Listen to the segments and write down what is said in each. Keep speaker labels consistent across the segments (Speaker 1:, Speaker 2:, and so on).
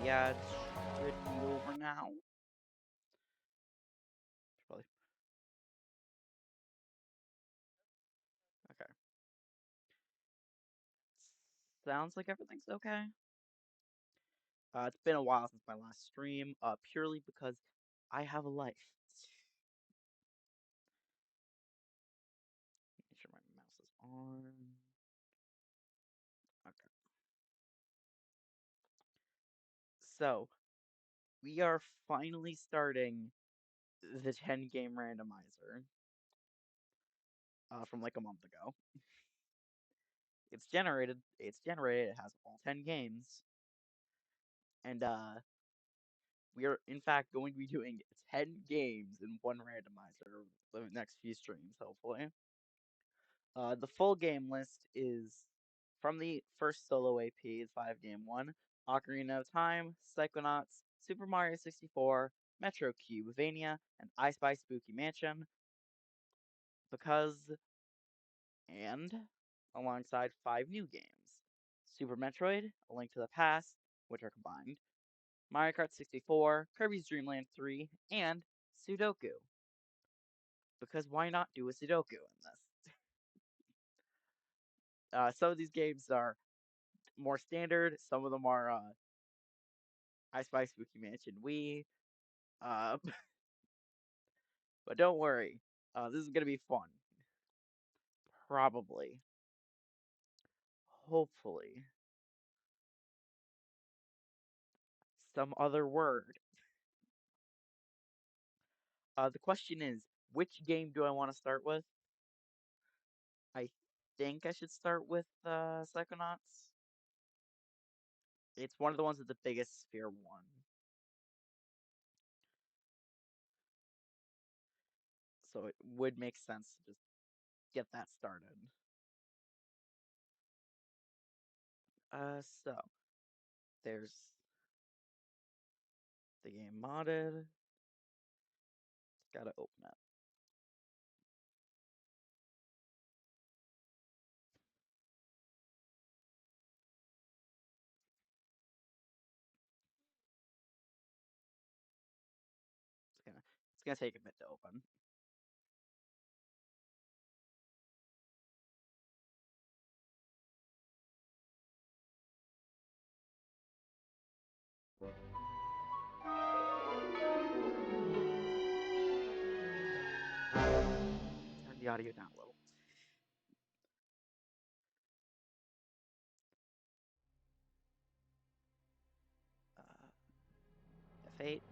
Speaker 1: Yeah, it should be over now. Probably. Okay. Sounds like everything's okay. It's been a while since my last stream, purely because I have a life. Make sure my mouse is on. Okay. So, we are finally starting the 10 game randomizer from like a month ago. It has all 10 games, and we are in fact going to be doing 10 games in one randomizer the next few streams, hopefully. The full game list is from the first solo AP, 5 game one, Ocarina of Time, Psychonauts, Super Mario 64, MetroCUBEVania, and I Spy Spooky Mansion, because, and alongside 5 new games, Super Metroid, A Link to the Past, which are combined, Mario Kart 64, Kirby's Dream Land 3, and Sudoku. Because why not do a Sudoku in this? Some of these games are more standard, some of them are I Spy Spooky Mansion Wii. But don't worry, this is gonna be fun. Probably. Hopefully. Some other word. The question is, which game do I want to start with? I think I should start with Psychonauts. It's one of the ones with the biggest sphere one. So it would make sense to just get that started. So there's the game modded. Gotta open it. It's gonna take a bit to open. Turn the audio down a little. F8.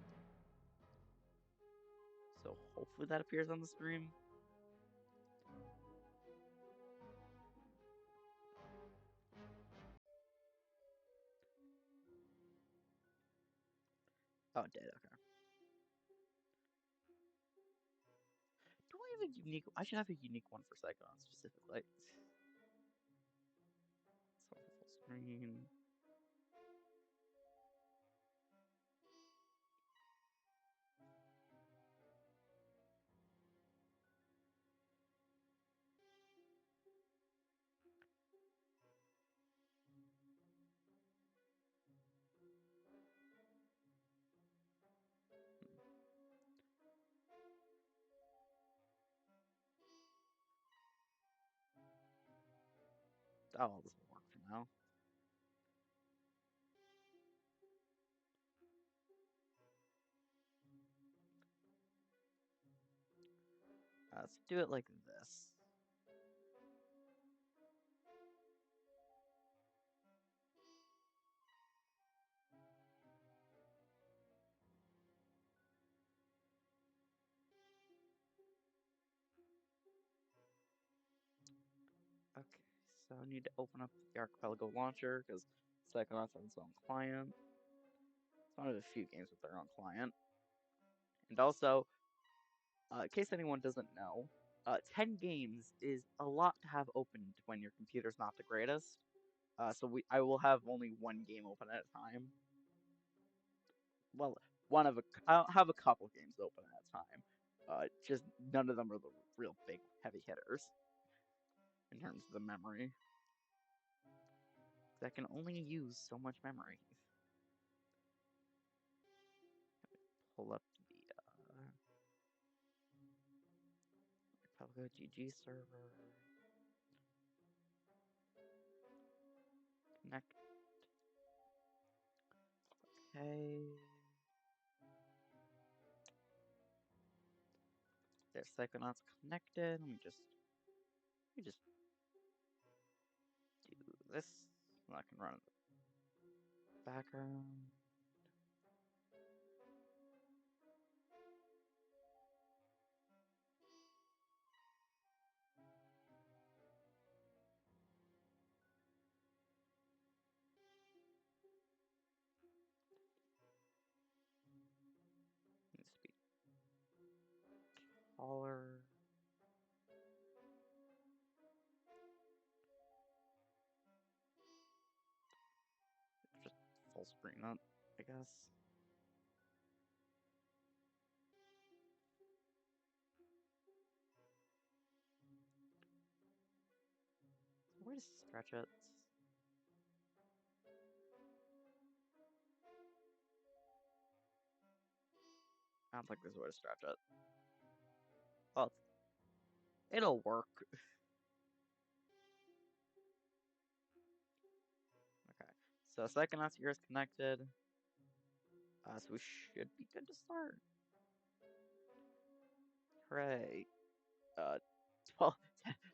Speaker 1: So hopefully that appears on the screen. Oh, it did. Okay. Do I have a unique? I should have a unique one for Psychonauts specifically. So full screen. Oh, this will work for now. Let's do it like this. Okay, so I need to open up the Archipelago launcher because Psychonauts has its own client. It's one of the few games with their own client. And also, in case anyone doesn't know, 10 games is a lot to have opened when your computer's not the greatest. So I will have only one game open at a time. Well, I'll have a couple games open at a time. Just none of them are the real big heavy hitters in terms of the memory. That can only use so much memory. pull up the Republic GG server. Connect. Okay. There's Psychonauts connected. Let me just do this. I can run in the background. Needs to be taller. Just full screen up, I guess. Way to stretch it. I don't think there's a way to stretch it. Well, it'll work. Okay, so Psychonauts here is connected. So we should be good to start. Hooray.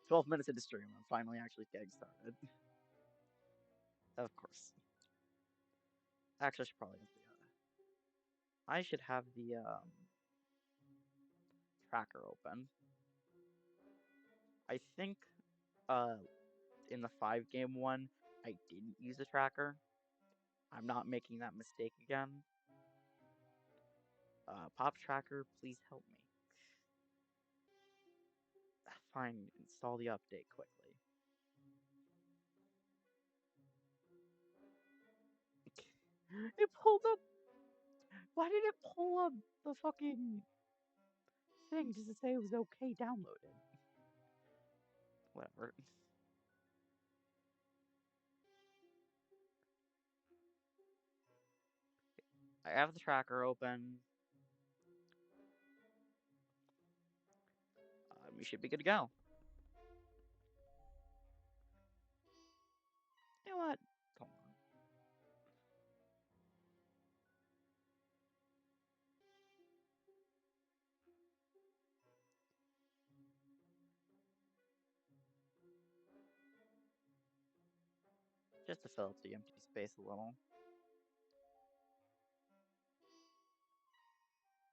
Speaker 1: 12 minutes into stream, I'm finally actually getting started. Of course. Actually, I should probably have the, I should have the, tracker open. I think, in the 5-game one, I didn't use a tracker. I'm not making that mistake again. Pop tracker, please help me. Fine, install the update quickly. It pulled up. Why did it pull up the fucking thing just to say it was okay downloaded? Whatever. I have the tracker open. We should be good to go. You know what? Hold on. Just to fill up the empty space a little.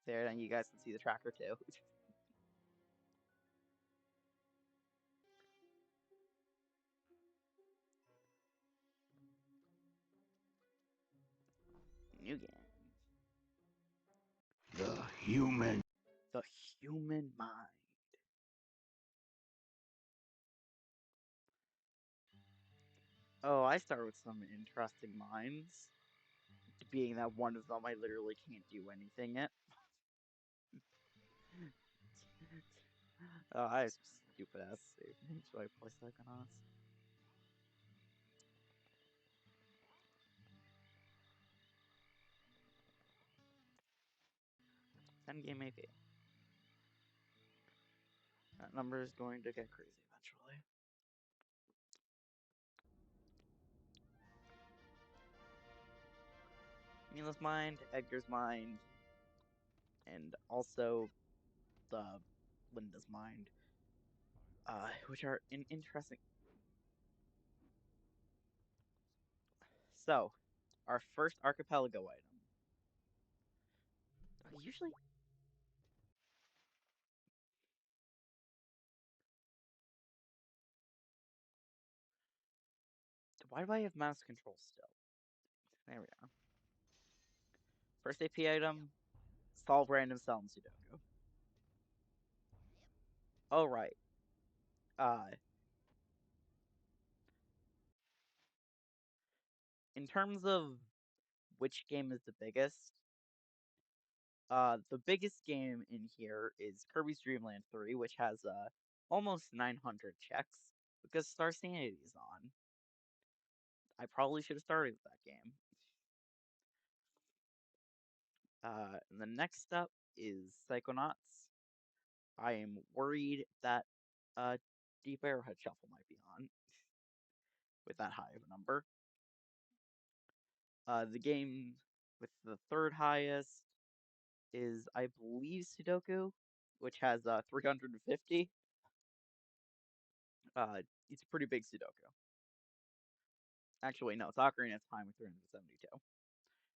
Speaker 1: There, then you guys can see the tracker too. New game.
Speaker 2: The human
Speaker 1: mind. Oh, I start with some interesting minds. Being that one of them I literally can't do anything yet. Oh, I have some stupid ass save names. Do I play Psychonauts? Game AP. That number is going to get crazy eventually. Mila's mind, Edgar's mind, and also the Linda's mind, which are interesting. So, our first archipelago item. Usually, why do I have mouse control still? There we are. First AP item, solve random cell in Sudoku. Oh, right. In terms of which game is the biggest, the biggest game in here is Kirby's Dream Land 3, which has almost 900 checks because Star Sanity is on. I probably should have started with that game. And the next up is Psychonauts. I am worried that Deep Arrowhead Shuffle might be on with that high of a number. The game with the third highest is, I believe, Sudoku, which has 350. It's a pretty big Sudoku. Actually, no, it's Ocarina of Time with 372.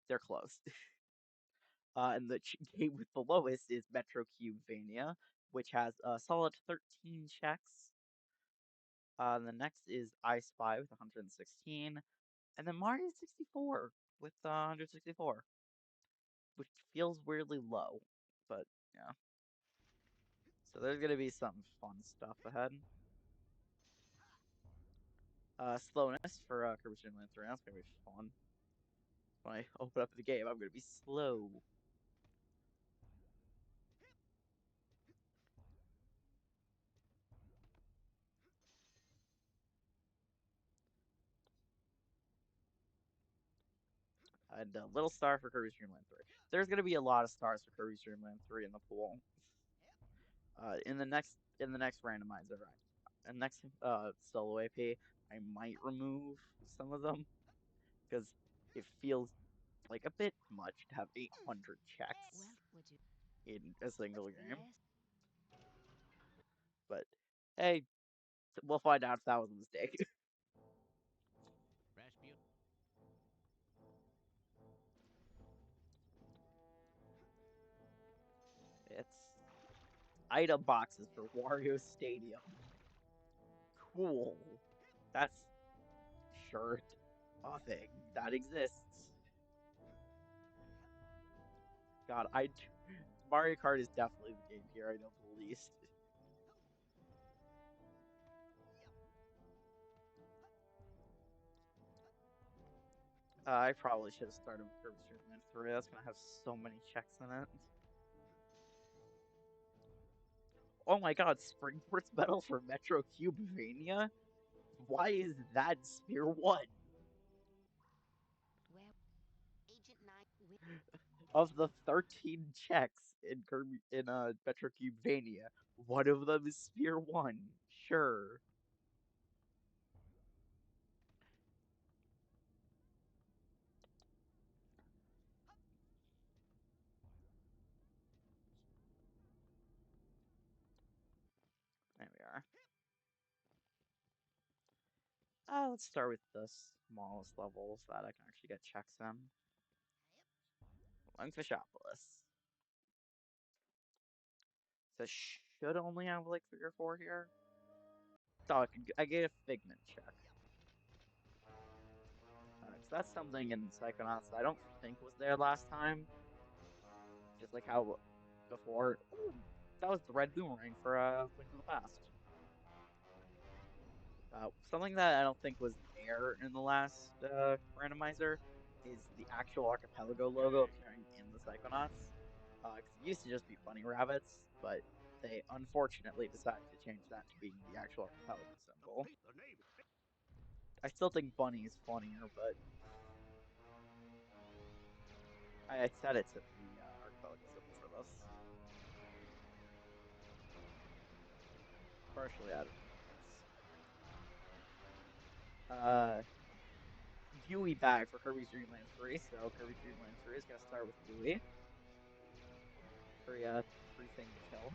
Speaker 1: They're close. And the game with the lowest is MetroCUBEVania, which has a solid 13 checks. The next is I Spy with 116, and then Mario 64 with 164, which feels weirdly low, but yeah. So there's gonna be some fun stuff ahead. Slowness for Kirby Super Land 3. That's gonna be fun. When I open up the game, I'm gonna be slow. And a little star for Kirby Super Land 3. There's gonna be a lot of stars for Kirby Super Land 3 in the pool. In the next randomizer, and next solo AP, I might remove some of them because it feels like a bit much to have 800 checks in a single game. But hey, we'll find out if that was a mistake. It's item boxes for Wario Stadium. Cool. That's sure a thing that exists. God, Mario Kart is definitely the game here I know the least. I probably should have started with Kirby Super Land 3. That's gonna have so many checks in it. Oh my god, Springport's medal for MetroCUBEVania? Why is that Sphere 1? Of the 13 checks in MetroCUBEVania, one of them is Sphere 1. Sure. There we are. Let's start with the smallest levels that I can actually get checks in. Lungfishopolis. So should only have like 3 or 4 here. Oh, I get a Figment check. Cause that's something in Psychonauts I don't think was there last time. Just like how before. Ooh, that was the red boomerang for Link to the Past. Something that I don't think was there in the last randomizer is the actual archipelago logo appearing in the Psychonauts. Because it used to just be bunny rabbits, but they unfortunately decided to change that to being the actual archipelago symbol. I still think bunny is funnier, but I set it to the archipelago symbol for this. Partially out of convenience. Gooey bag for Kirby's Dream Land 3, so Kirby's Dream Land 3 is gonna start with Gooey. Free thing to kill.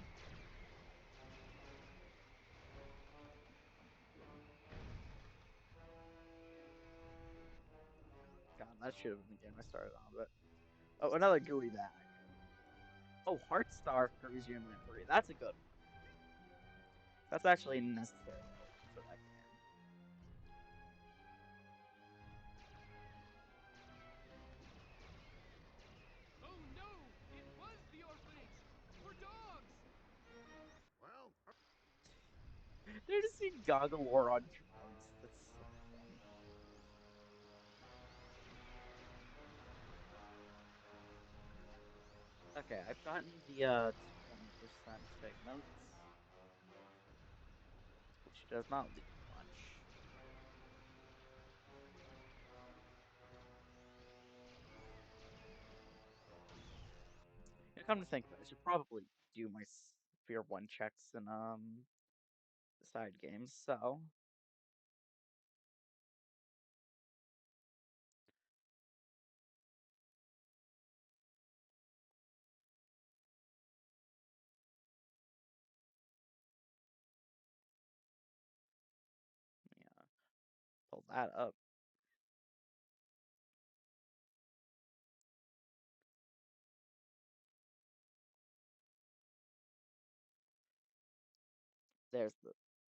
Speaker 1: God, that should have been the game I started on, but oh, another Gooey bag. Oh, Heart Star for Kirby's Dream Land 3. That's a good one. That's actually necessary for that game.
Speaker 2: Oh no! It was the orphanage! For dogs!
Speaker 3: Well,
Speaker 1: They're just seeing Goggalore on drums. That's so funny. Okay, I've gotten the 20% Figments, which does not leave much. Come to think of it, I should probably do my Sphere 1 checks and side games, so yeah, pull that up.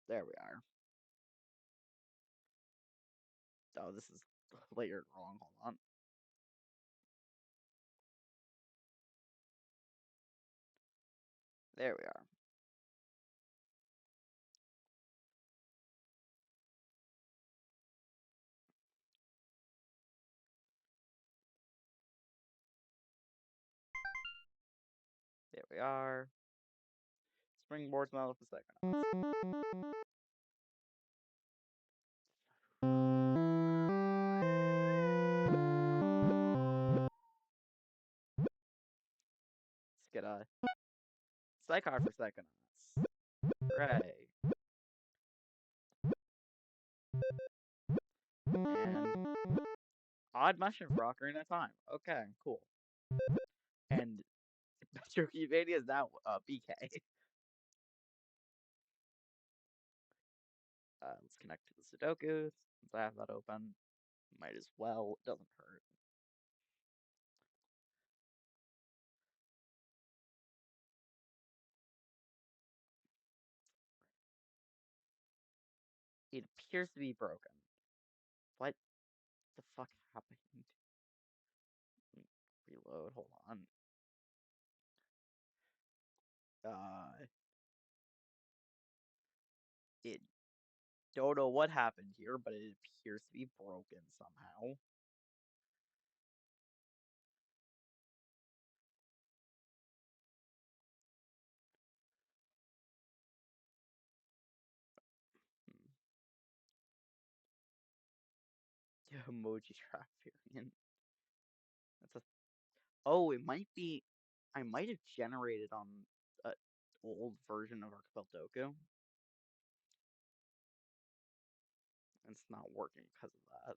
Speaker 1: There we are. Oh, this is layered wrong. Hold on. There we are. There we are. Springboard's model for Psychonauts. Let's get a Psychar for Psychonauts. Hooray. And odd mushroom for Ocarina of Time. Okay, cool. And MetroCUBEVania is now BK. Let's connect to the Sudoku. Since I have that open, might as well. It doesn't hurt. It appears to be broken. What the fuck happened? Reload, hold on. It don't know what happened here, but it appears to be broken somehow. Emoji trap variant. That's a. Oh, it might be. I might have generated on an old version of Doku. And it's not working because of that.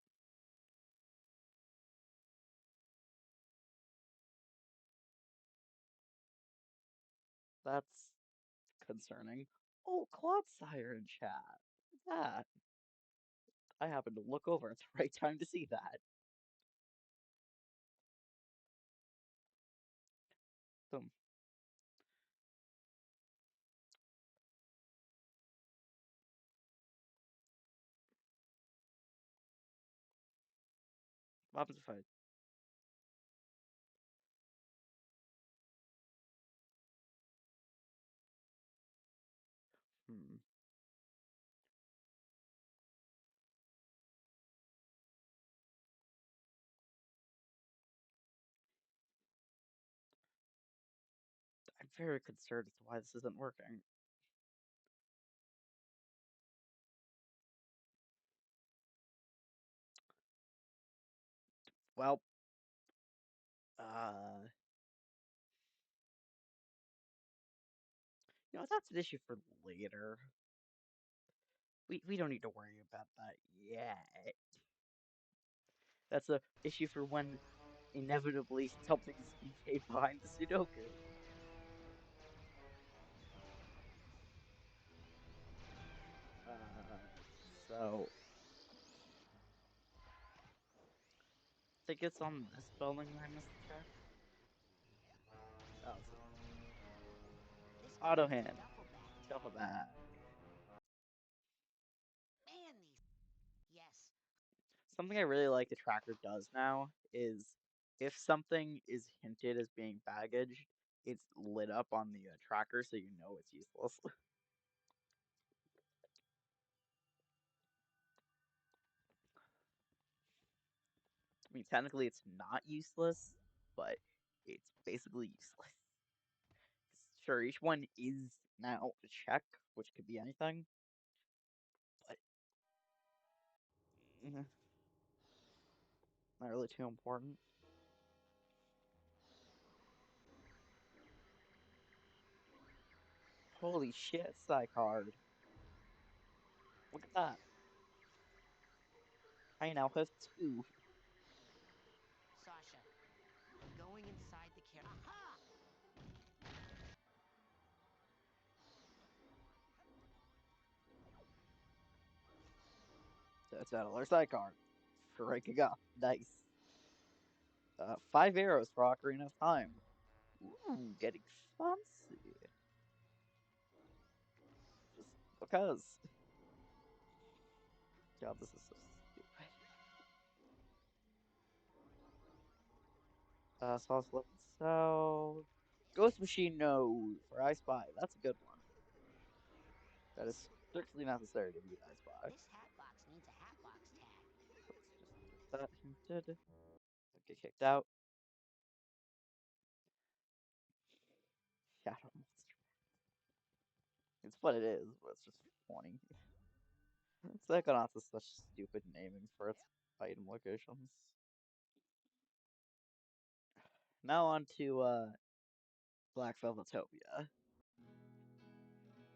Speaker 1: That's concerning. Oh, Claude Sire in chat. What's that? I happened to look over at the right time to see that. Boom. What happens if I. Hmm. I'm very concerned as to why this isn't working. Well, that's an issue for later. We don't need to worry about that yet. That's a issue for when inevitably something's BK behind the Sudoku. So I think it's on this building that I missed the check. Oh, auto hand. Shuffle back.
Speaker 4: Man, these. Yes.
Speaker 1: Something I really like the tracker does now is if something is hinted as being baggage, it's lit up on the tracker so you know it's useless. I mean, technically it's not useless, but it's basically useless. Sure, each one is now a check, which could be anything, but not really too important. Holy shit, Psycard. Look at that. I now have two.
Speaker 4: Sasha, I'm going inside the car. Aha!
Speaker 1: That's another Psycard. Ranking up. Nice. 5 arrows for Ocarina of Time. Ooh, getting fancy. Just because. God, this is so stupid. Sauce Left So. Ghost Machine No for I Spy. That's a good one. That is strictly necessary to beat I Spy.
Speaker 4: This hat box needs a hat box tag.
Speaker 1: Let's just get that hinted. Get kicked out. Shadow Monster. It's what it is, but it's just funny. Psychonauts is such stupid naming for its item locations. Now on to Black Velvetopia,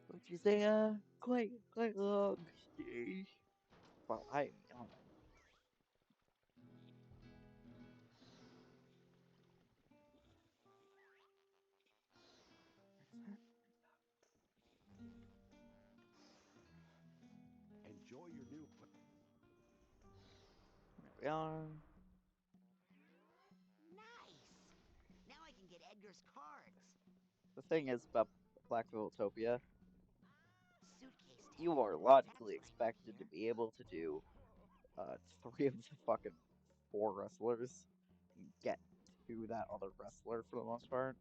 Speaker 1: which is a quite long stage. Well, I am young.
Speaker 3: Enjoy your new.
Speaker 1: There we are.
Speaker 4: Nice! Now I can get Edgar's cards.
Speaker 1: The thing is about Black Velvetopia,
Speaker 4: Suitcase tag.
Speaker 1: you are
Speaker 4: That's
Speaker 1: logically
Speaker 4: why I'm
Speaker 1: expected to
Speaker 4: here.
Speaker 1: be able to do 3 of the fucking 4 wrestlers and get to that other wrestler for the most part.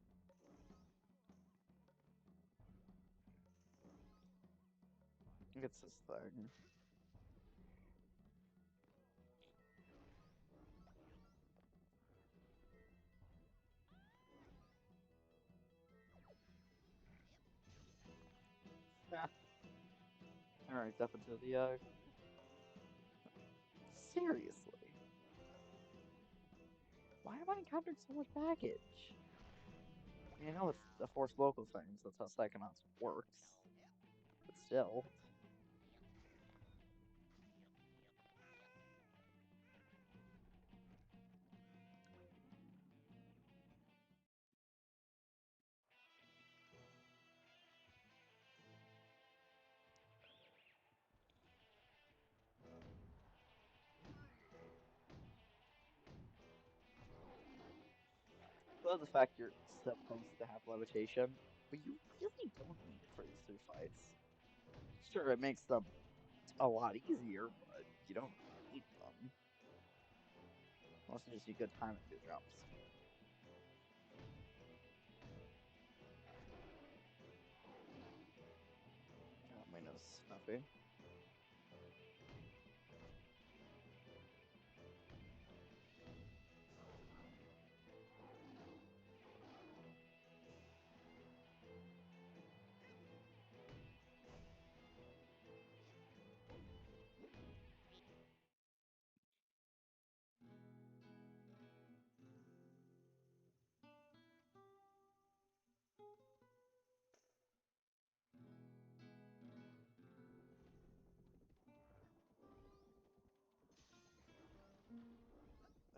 Speaker 1: It's this thing. Yeah. Alright, up until the seriously. Why am I encountering so much baggage? I mean, I know it's the Force Local things, that's how Psychonauts works. But still. Love the fact you're supposed to have levitation, but you really don't need it for these 3 fights. Sure, it makes them a lot easier, but you don't need them. Unless you just need good timing to do jumps. God, my nose is stuffy.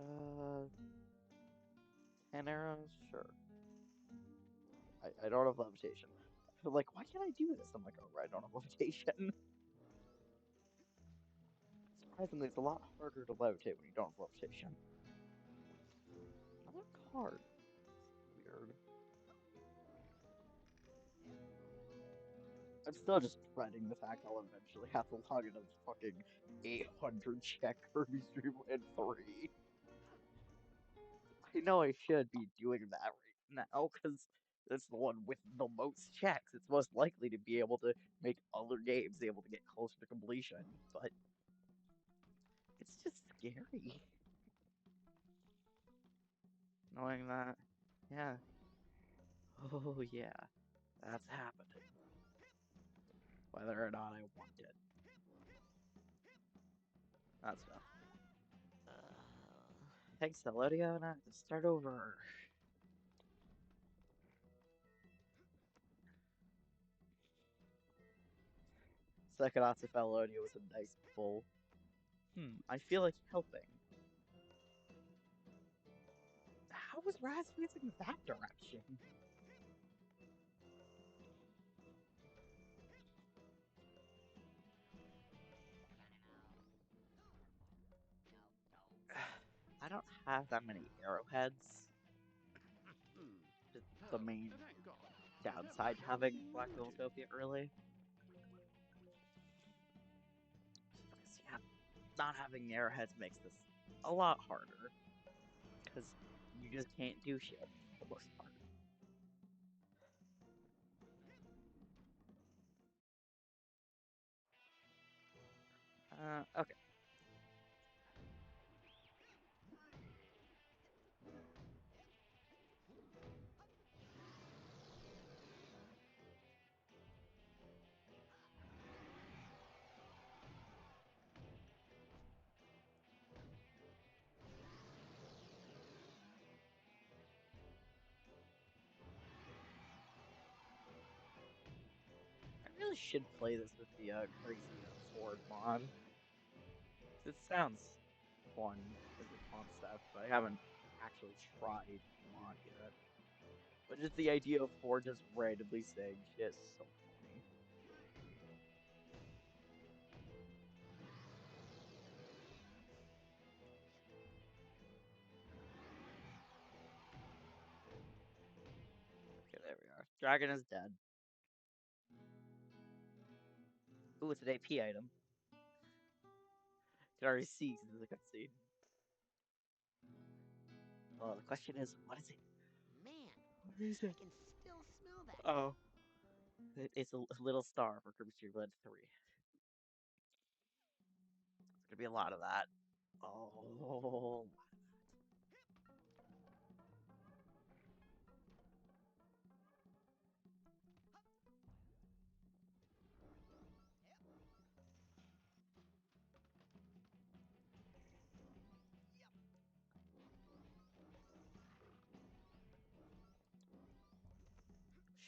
Speaker 1: Uh, 10 arrows? Sure. I don't have levitation. But like, why can't I do this? I'm like, oh, right, I don't have levitation. Surprisingly, it's a lot harder to levitate when you don't have levitation. Another card. Weird. I'm still just dreading the fact I'll eventually have to log into fucking 800 check Kirby Dream Land 3. I know I should be doing that right now, because it's the one with the most checks. It's most likely to be able to make other games able to get closer to completion, but it's just scary. Knowing that, yeah. Oh, yeah, that's happening. Whether or not I want it. That stuff. Thanks, Elodia, and I have to start over. Psychonauts if Elodia was a nice bull. I feel like helping. How was Raz facing that direction? I don't have that many arrowheads. Just the main
Speaker 2: Thank God.
Speaker 1: downside to having Black Philosophic early. Because, yeah, not having arrowheads makes this a lot harder. Because you just can't do shit for the most part. Okay. I really should play this with the crazy Ford mod. It sounds fun as a concept, but I haven't actually tried the mod yet. But just the idea of Ford just randomly saying shit is so funny. Okay, there we are. Dragon is dead. Ooh, it's an AP item. Can already see because there's a cutscene. Well, the question is, what is it?
Speaker 4: Man,
Speaker 1: What is
Speaker 4: I
Speaker 1: it?
Speaker 4: can still smell that.
Speaker 1: Oh. It's a little star for Kirby Street Blood 3. It's gonna be a lot of that. Oh.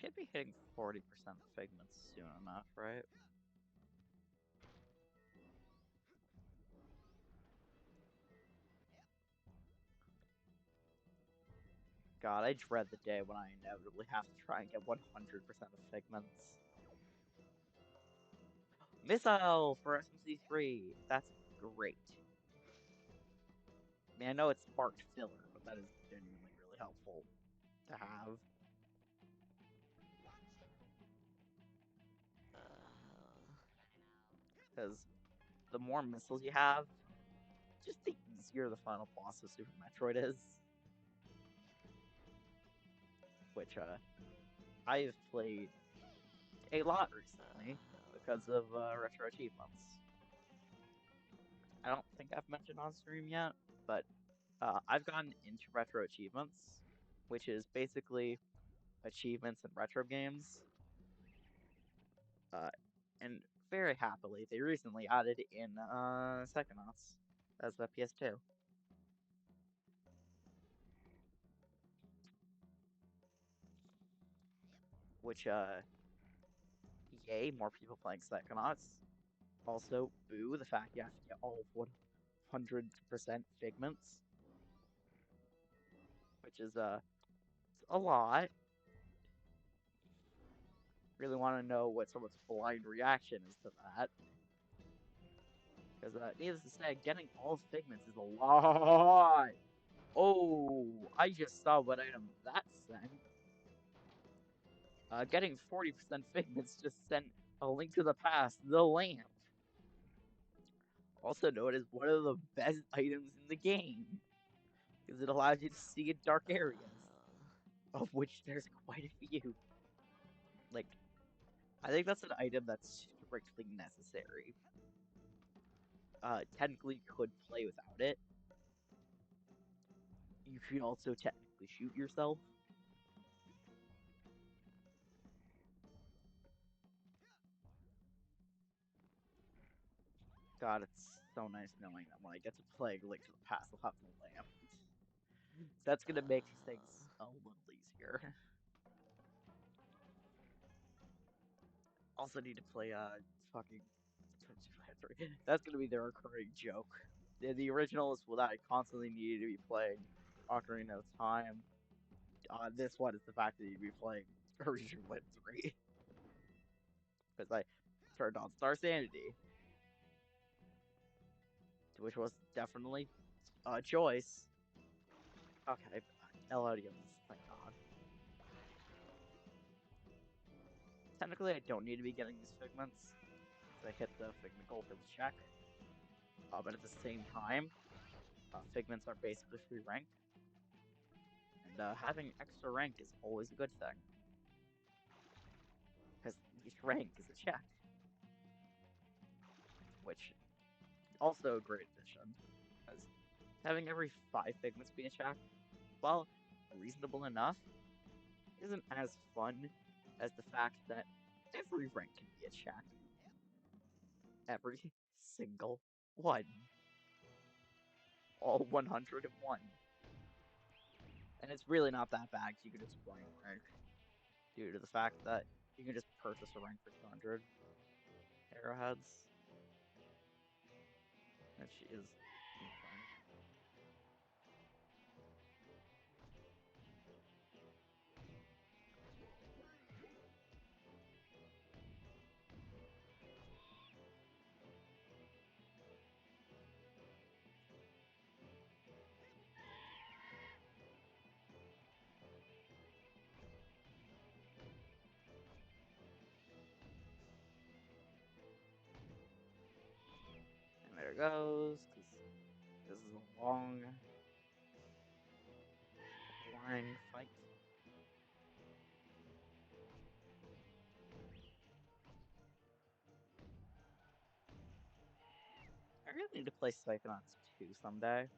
Speaker 1: Should be hitting 40% figments soon enough, right? God, I dread the day when I inevitably have to try and get 100% of figments. Missile for SMC3! That's great. I mean, I know it's sparked filler, but that is genuinely really helpful to have. Because the more missiles you have, just the easier the final boss of Super Metroid is. Which, I've played a lot recently because of retro achievements. I don't think I've mentioned on stream yet, but I've gotten into retro achievements, which is basically achievements in retro games. And very happily, they recently added in Psychonauts as the PS2. Which, yay, more people playing Psychonauts. Also, boo, the fact you have to get all 100% figments. Which is, a lot. Really want to know what someone's blind reaction is to that. Because, needless to say, getting all figments is a lot. Oh, I just saw what item that sent. Getting 40% figments just sent a link to the past, the lamp. Also known as one of the best items in the game. Because it allows you to see in dark areas. Of which there's quite a few. Like, I think that's an item that's strictly necessary. Technically could play without it. You could also technically shoot yourself. God, it's so nice knowing that when I get to play Link to the Past, I'll have the lamp. That's gonna make things a little easier. Also need to play fucking 3. That's gonna be the recurring joke. The original is what I constantly needed to be playing Ocarina of Time. This one is the fact that you'd be playing original 3. Because I turned on Star Sanity, which was definitely a choice. Okay, LOD on this, thank God. Technically, I don't need to be getting these figments, because I hit the figment goal for the check. But at the same time, figments are basically free rank, and having extra rank is always a good thing. Because each rank is a check. Which, also a great addition, because having every 5 figments be a check, while reasonable enough, isn't as fun as the fact that every rank can be a check. Every single one. All 101. And it's really not that bad, because you can just run a rank, due to the fact that you can just purchase a rank for 200 arrowheads. Which is insane. And there it goes, because this is a long, boring fight. I really need to play Psychonauts 2 someday.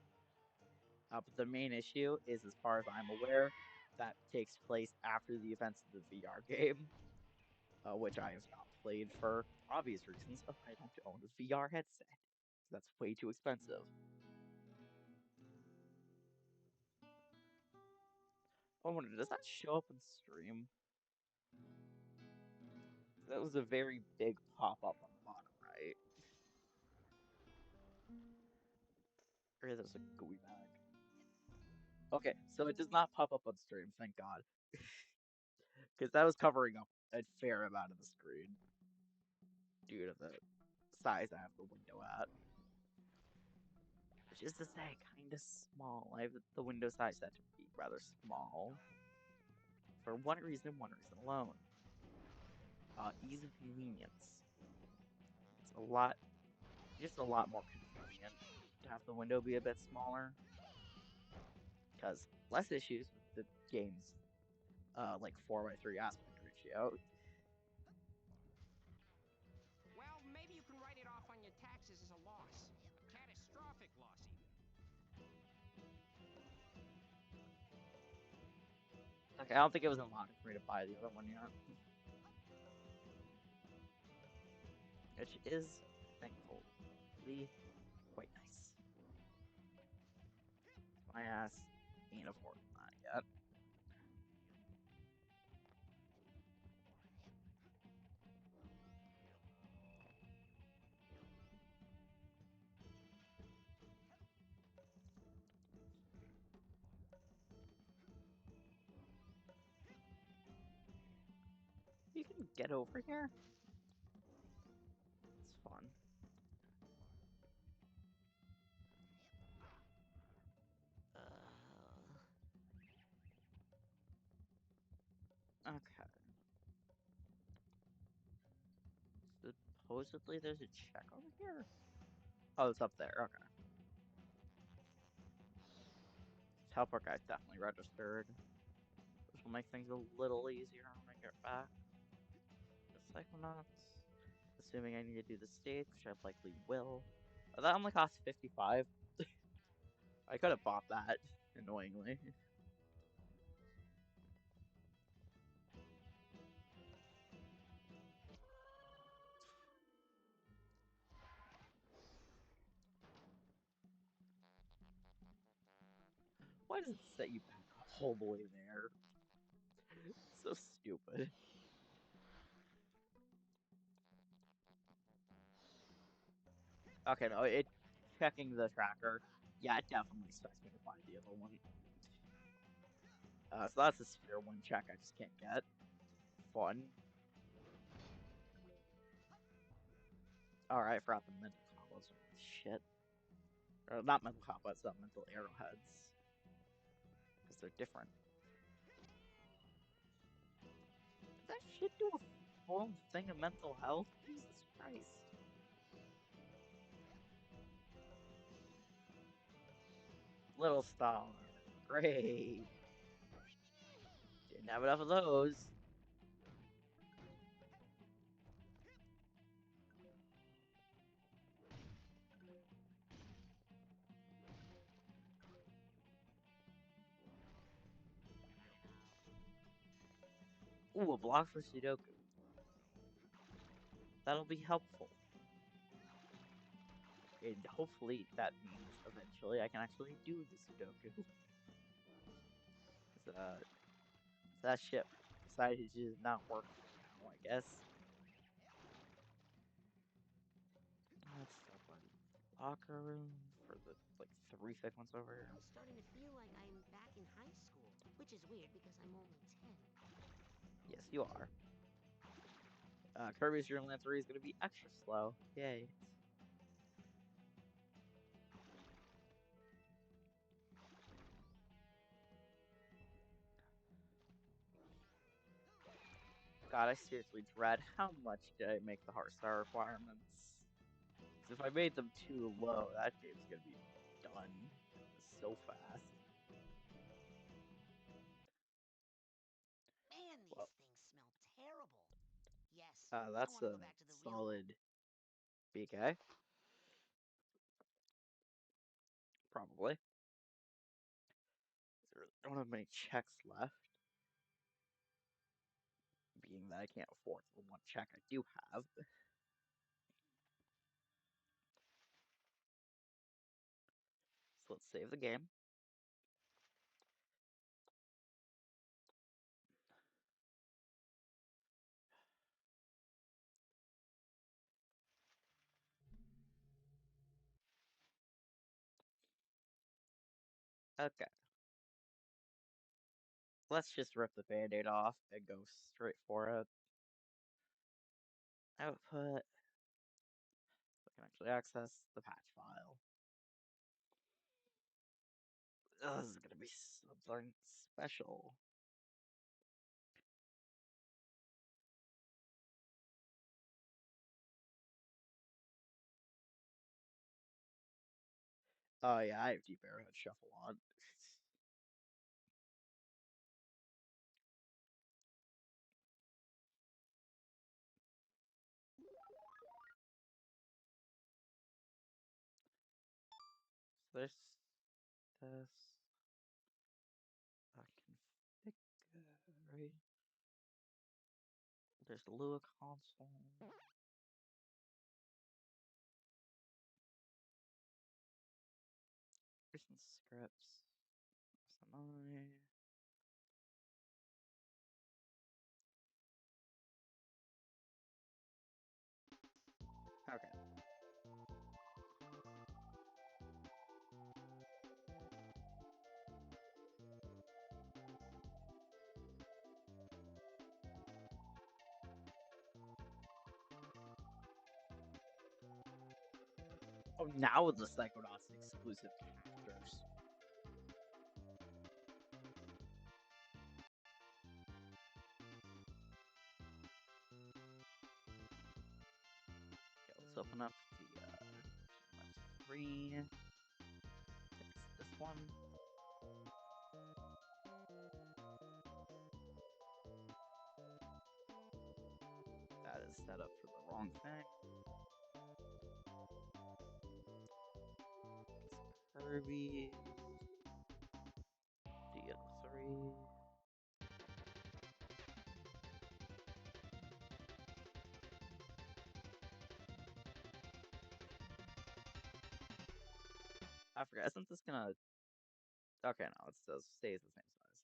Speaker 1: But the main issue is, as far as I'm aware, that takes place after the events of the VR game, which I have not played for obvious reasons. I don't own a VR headset. That's way too expensive. I wonder, does that show up on stream? That was a very big pop-up on the bottom right. Or there's a gooey bag. Okay, so it does not pop up on stream, thank God. Because that was covering up a fair amount of the screen due to the size I have the window at. Which is to say, kinda small. I have the window size set to be rather small. For one reason alone. Ease and convenience. It's just a lot more convenient to have the window be a bit smaller. Because less issues with the game's, like 4:3 aspect ratio.
Speaker 2: Well, maybe you can write it off on your taxes as a loss. A catastrophic loss, even.
Speaker 1: Okay, I don't think it was unlocked for me to buy the other one yet. Which is, thankfully, quite nice. My ass ain't affording that yet. You can get over here? It's fun. Okay. Supposedly there's a check over here? Oh, it's up there, okay. Teleport guy's definitely registered. Which will make things a little easier when I get back. The Psychonauts. Assuming I need to do the stage, which I likely will. Oh, that only costs 55. I could have bought that, annoyingly. Why does it set you back all the way there? So stupid. Okay, no, it checking the tracker. Yeah, it definitely expects me to find the other one. So that's a sphere one check I just can't get. Fun. Alright, I forgot the mental combos. Shit. Or not mental combos, mental arrowheads. Because they're different. Does that shit do a full thing of mental health? Jesus Christ. Little star. Great. Didn't have enough of those. Ooh, a block for Sudoku. That'll be helpful. And hopefully that means eventually I can actually do the Sudoku. That shit decided to just not work for now, I guess. Let's stop by the locker room for the, like, 3 seconds over here.
Speaker 4: I'm starting to feel like I'm back in high school, which is weird because I'm only 10.
Speaker 1: Yes, you are. Kirby's Dream Land 3 is going to be extra slow. Yay. God, I seriously dread how much did I make the Heartstar requirements. Because if I made them too low, that game's going to be done so fast.
Speaker 4: Man, these
Speaker 1: Well,
Speaker 4: things smell terrible. Yes, I
Speaker 1: that's
Speaker 4: want to
Speaker 1: a
Speaker 4: go back to the real world.
Speaker 1: solid BK. Probably. I don't have many checks left. Being that I can't afford the one check I do have. So let's save the game. Okay. Let's just rip the band-aid off and go straight for it. Output. We can actually access the patch file. This is gonna be something special. Oh yeah, I have Deep Arrowhead Shuffle on. So there's this. Configure. There's the Lua console. Here's some scripts. SMI. Okay. Oh, now with the Psychonauts exclusive characters. Okay, let's open up the Psychonauts 3. It's this one. That is set up for the wrong thing. Kirby. DL3. I forgot. Isn't this gonna? Okay, no, it still stays the same size.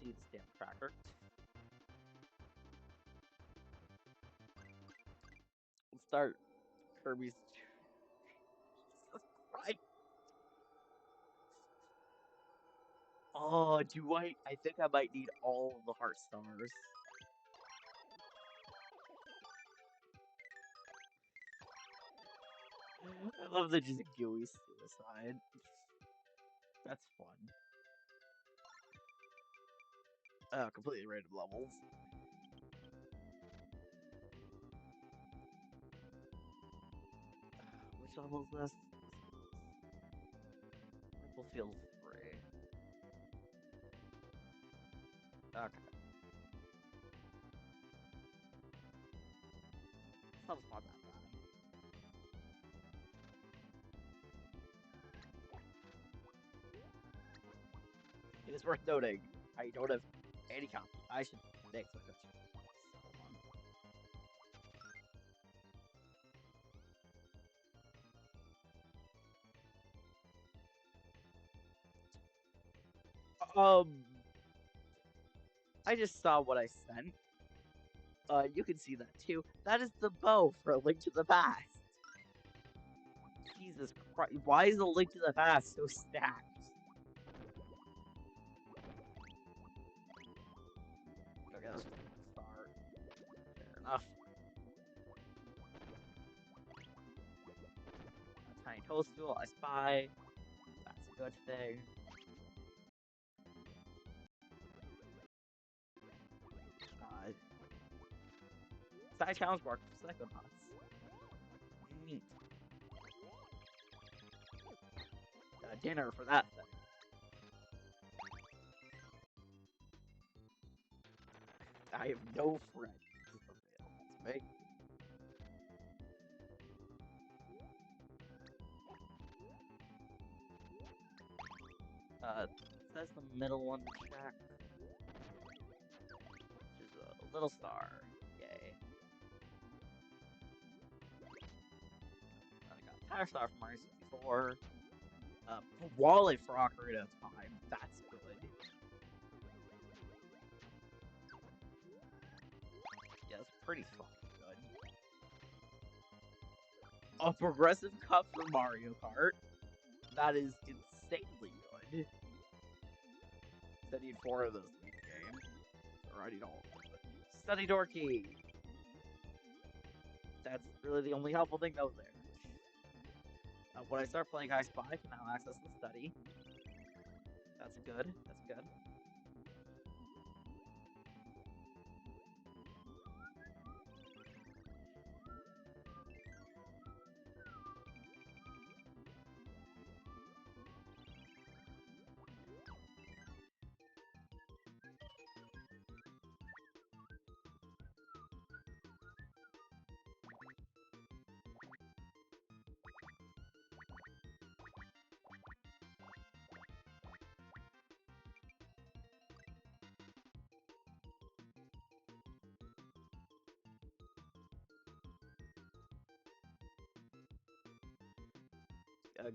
Speaker 1: see this damn tracker. Let's start Kirby's. Jesus Christ. Oh, do I? I think I might need all of the heart stars. I love the just gooey suicide. That's fun. Completely random levels. Which level is this? Level feels 3. Okay. This level's not that bad. It is worth noting, I don't have any copy. I should make such a I just saw what I sent. You can see that too. That is the bow for A Link to the Past. Jesus Christ, why is A Link to the Past so stacked? Okay, that's just a start. Fair enough. A tiny toadstool, I spy. That's a good thing. Side challenge mark for Psychonauts. Neat. Dinner for that thing. I have no friends available to me. Says the middle one to check. Which is a little star. Yay. I got Tire Star from Mario 64. Wallet for Ocarina of Time. That's good. Yeah, that's pretty fucking good. A progressive cup for Mario Kart. That is insanely good. I need 4 of those to beat the game. Or I need all of them. Study door key. That's really the only helpful thing though there. When I start playing I Spy, I can now access the study. That's good. That's good.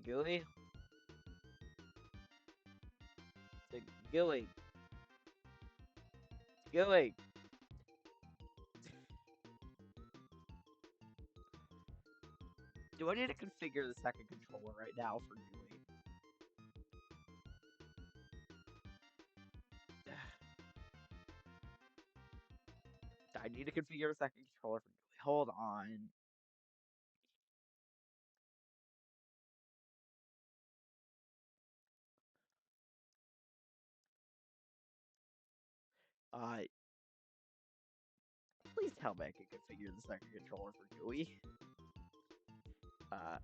Speaker 1: Gooey? Gooey. Gooey. Do I need to configure the second controller right now for Gooey? I need to configure a second controller for Gooey. Hold on. Uh, Please tell me I can configure the second controller for Gooey. Uh,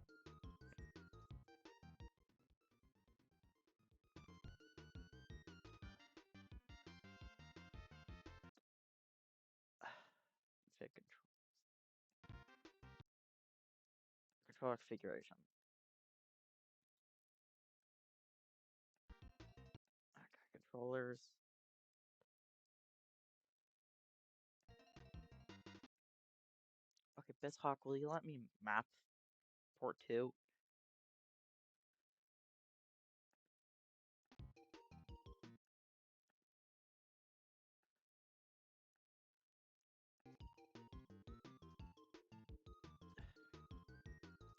Speaker 1: Fit controller configuration. Okay, controllers. Okay, BizHawk, will you let me map port 2?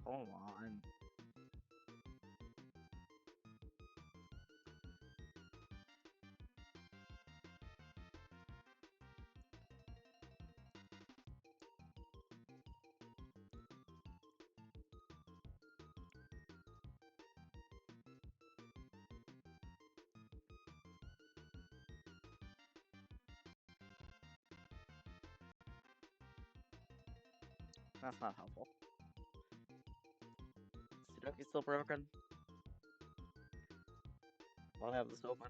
Speaker 1: Hold on. That's not helpful. Sudoku's still broken. I'll have this open.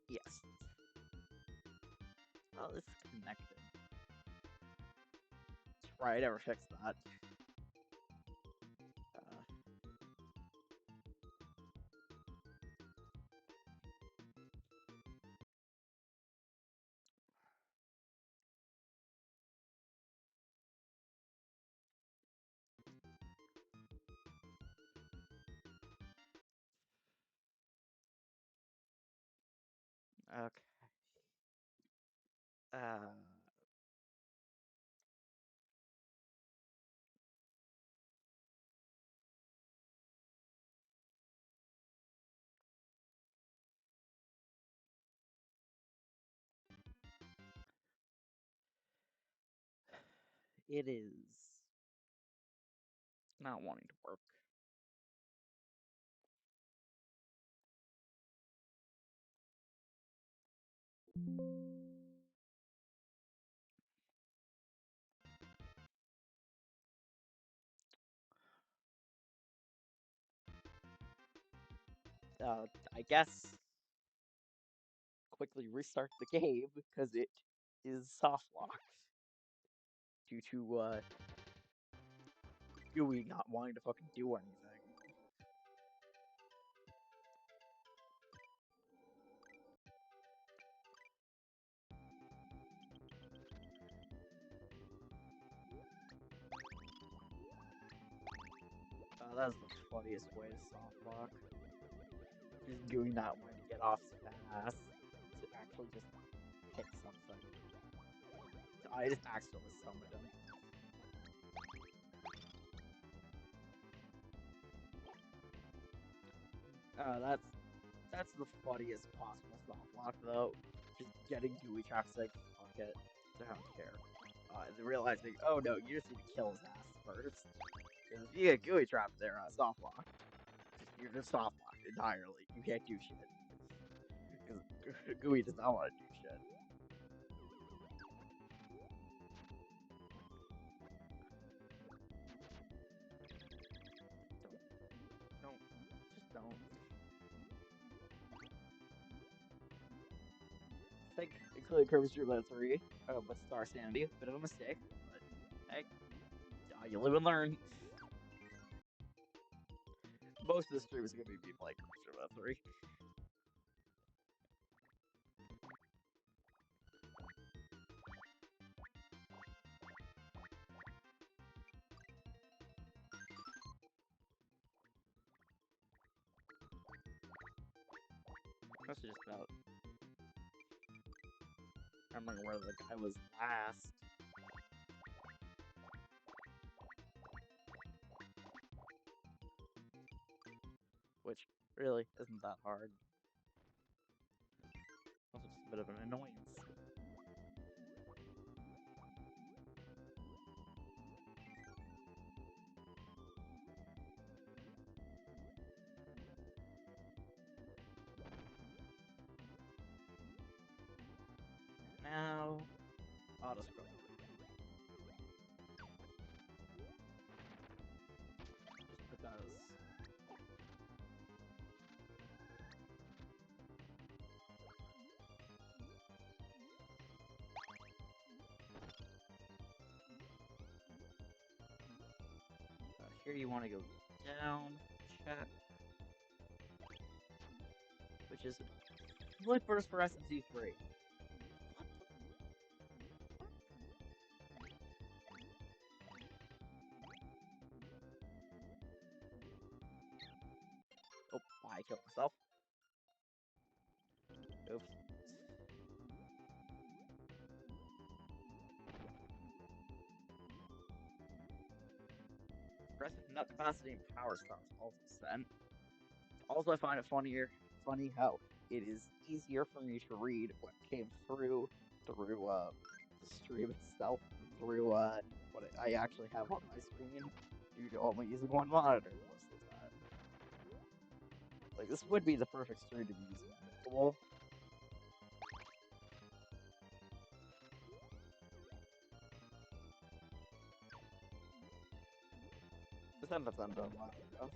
Speaker 1: Yes. Oh, this is connected. Right, I never fixed that. Okay. Uh, it is not wanting to work. I guess quickly restart the game because it is soft locked due to Gooey not wanting to fucking do anything. That's the funniest way to soft lock. Just Gooey not wanting to get off fast to actually just hit something. I just accidentally summoned him. That's the funniest possible soft lock though. Just getting Gooey traps like fuck it. I don't care. Realizing, oh no, you just need to kill his ass first. Because if you get Gooey trapped there, soft lock. You're just soft locked entirely. You can't do shit. Because Gooey does not want to do shit. Don't. Just don't. I think including Kirby's Dream Land 3, with Star Sanity, bit of a mistake, but hey, you live and learn. Most of the stream is going to be me playing Kirby's Dream Land 3. Mostly just about remembering where the guy was last. Which really isn't that hard. Also just a bit of an annoyance. Now, auto scroll. Just because. Here you want to go down, check, which is Flip Burst for SMC3. Oh, I killed myself. Oops. Progressive nut capacity and power stars also sent. Also, I find it funny how it is easier for me to read what came through the stream itself than through what I actually have on my screen due to only using one monitor most of the time. Like, this would be the perfect stream to be using multiple. But then that's undone lacking though.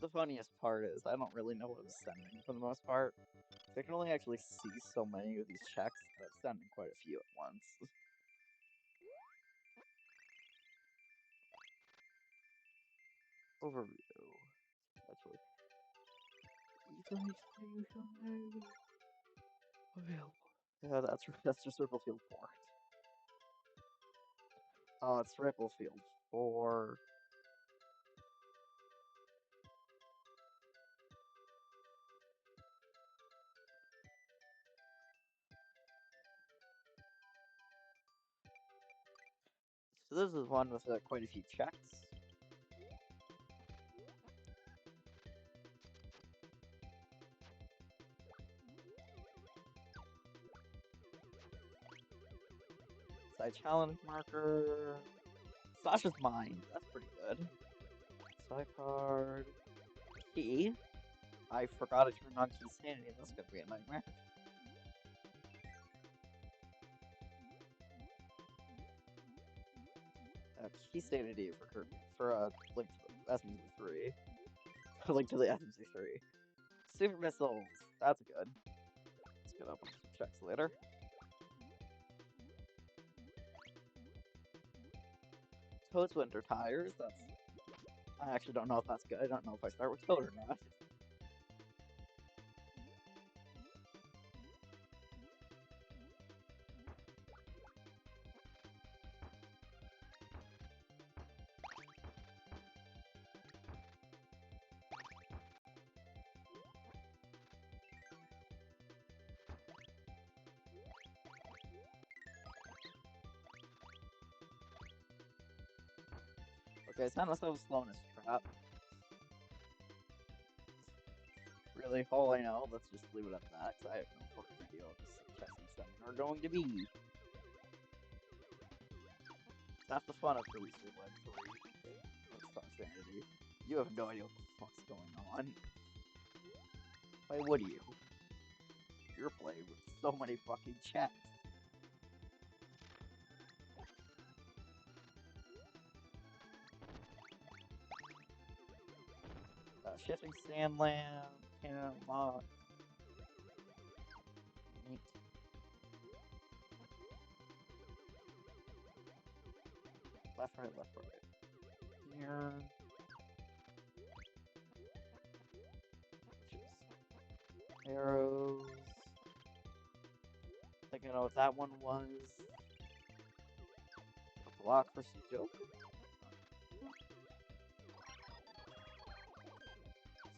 Speaker 1: The funniest part is I don't really know what I'm sending for the most part. I can only actually see so many of these checks that I'm sending quite a few at once. Overview. Actually. Available. Yeah, that's just Ripple Field 4. Oh, it's Ripple Field 4. So this is one with quite a few checks. Side challenge marker. Sasha's Mind. That's pretty good. Side card. Key. I forgot to turn on Key Sanity. That's gonna be a nightmare. Key Sanity for Kirby. For Link to the SMZ3. Link to the SMZ3. Super Missiles. That's good. Let's get up on some checks later. Toad's Winter Tires. That's. I actually don't know if that's good. I don't know if I start with Toad or not. Okay, it's not a slowness trap. Really, all I know, let's just leave it at that, because I have no fucking idea what these chessing summon are going to be. That's the fun of Kirby Street Line 3. Let's talk sanity. You have no idea what the fuck's going on. Why would you? You're playing with so many fucking checks. Shifting Sandland, Cannon Lock. Left, right, left, right. Here. Which is arrows. I think I know what that one was. A block for Sudoku.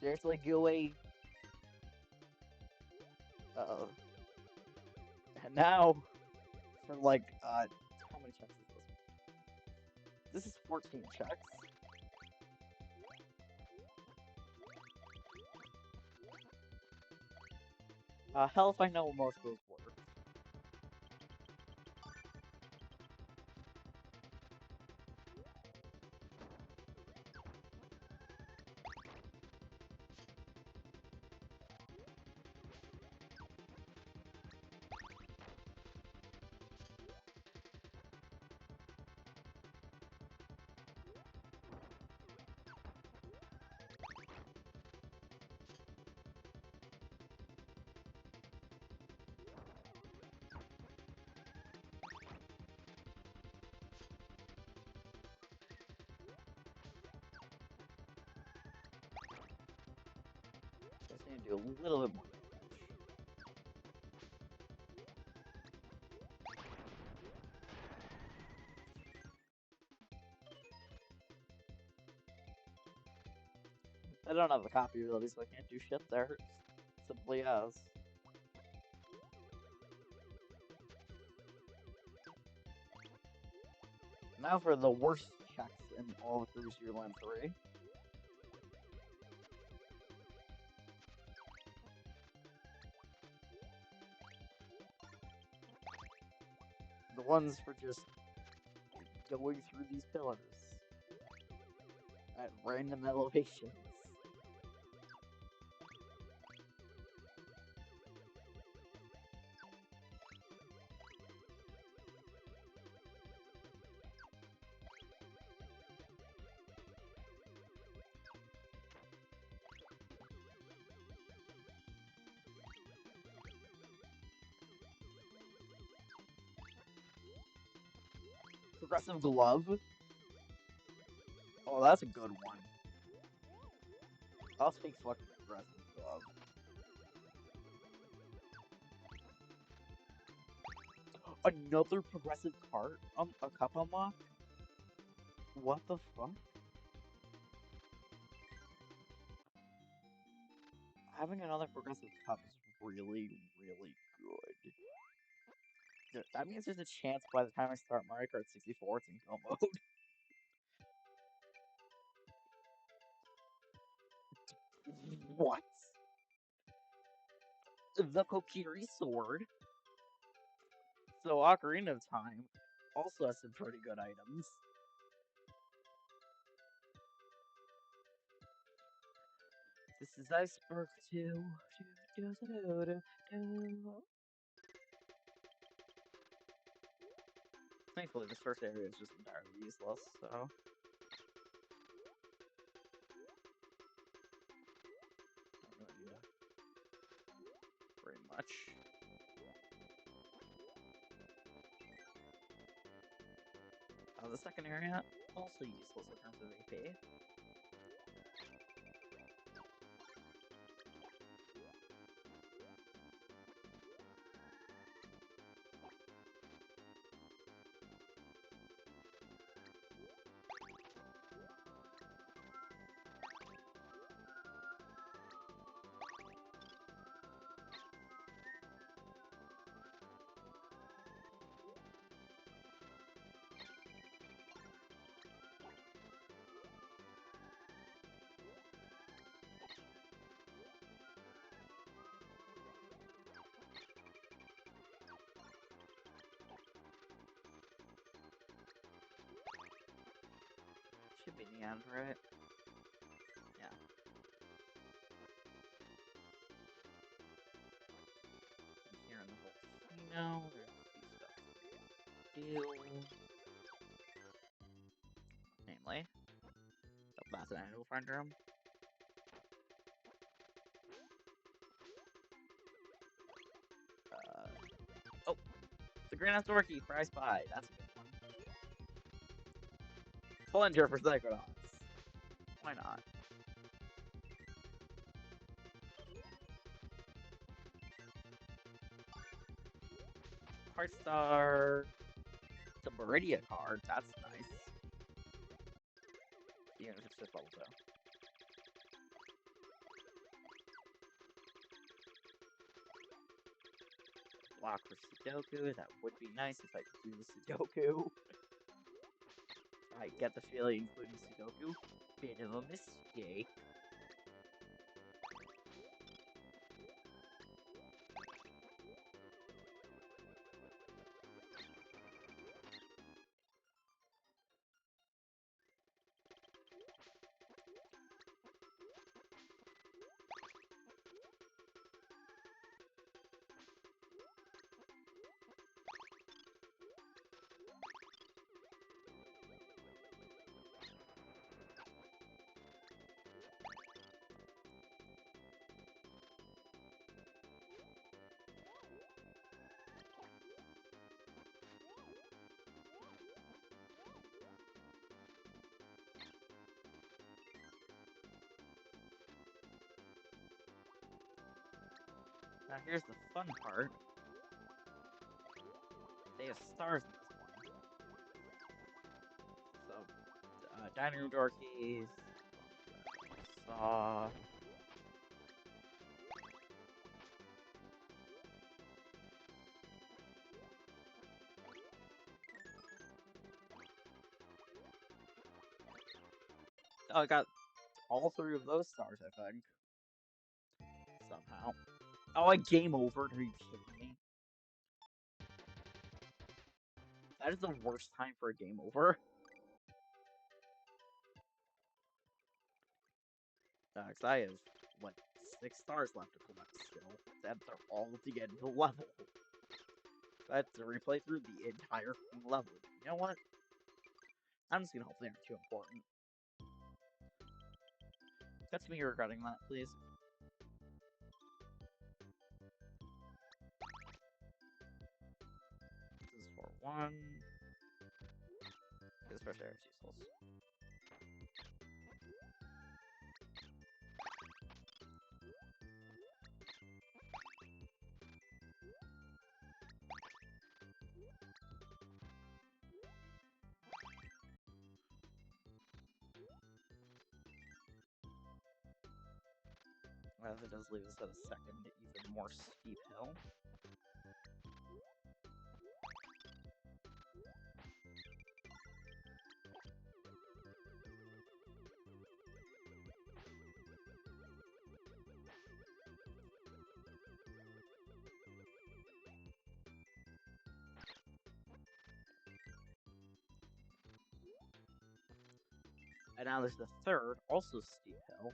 Speaker 1: Seriously, Gooey? Uh-oh. And now, for like, how many checks is this? This is 14 checks. Hell if I know what most of those work. And do a little bit more damage. I don't have a copy ability, so I can't do shit there. Simply as. Now for the worst checks in all of Crusader Land 3. The ones for just going through these pillars at random elevations. Progressive Glove. Oh, that's a good one. I'll take fucking Progressive Glove. Another progressive cart? A cup unlock? What the fuck? Having another progressive cup is really, really good. That means there's a chance by the time I start Mario Kart 64, it's in go mode. What? The Kokiri Sword. So Ocarina of Time also has some pretty good items. This is Iceberg 2. Thankfully, this first area is just entirely useless, so. I don't really need to very much. The second area, also useless in terms of AP. Should be the end, right? Yeah. Here in the volcano, there's a few stuff to do. Namely, that's an annual friend room. Oh, the Grand Dorky for I Spy. That's a good one. Plunger for Psychonauts. Why not? Heartstar. The Meridia card. That's nice. Even if it's just level 2. Block for Sudoku. That would be nice if I could do the Sudoku. I get the feeling including Sudoku. Bit of a mistake. Now here's the fun part. They have stars in this one. So, dining room door keys. Saw. Oh, I got all 3 of those stars, I think. Somehow. Oh, I game over. Are you kidding me? That is the worst time for a game over. Because I have, what, 6 stars left to collect still. That's all to get into the level. I have to replay through the entire level. You know what? I'm just gonna hope they aren't too important. That's me regretting that, please. This is for 1. Because fresh air is useless. Well, it does leave us at a second, even more steep hill. And now there's the third, also steep hill.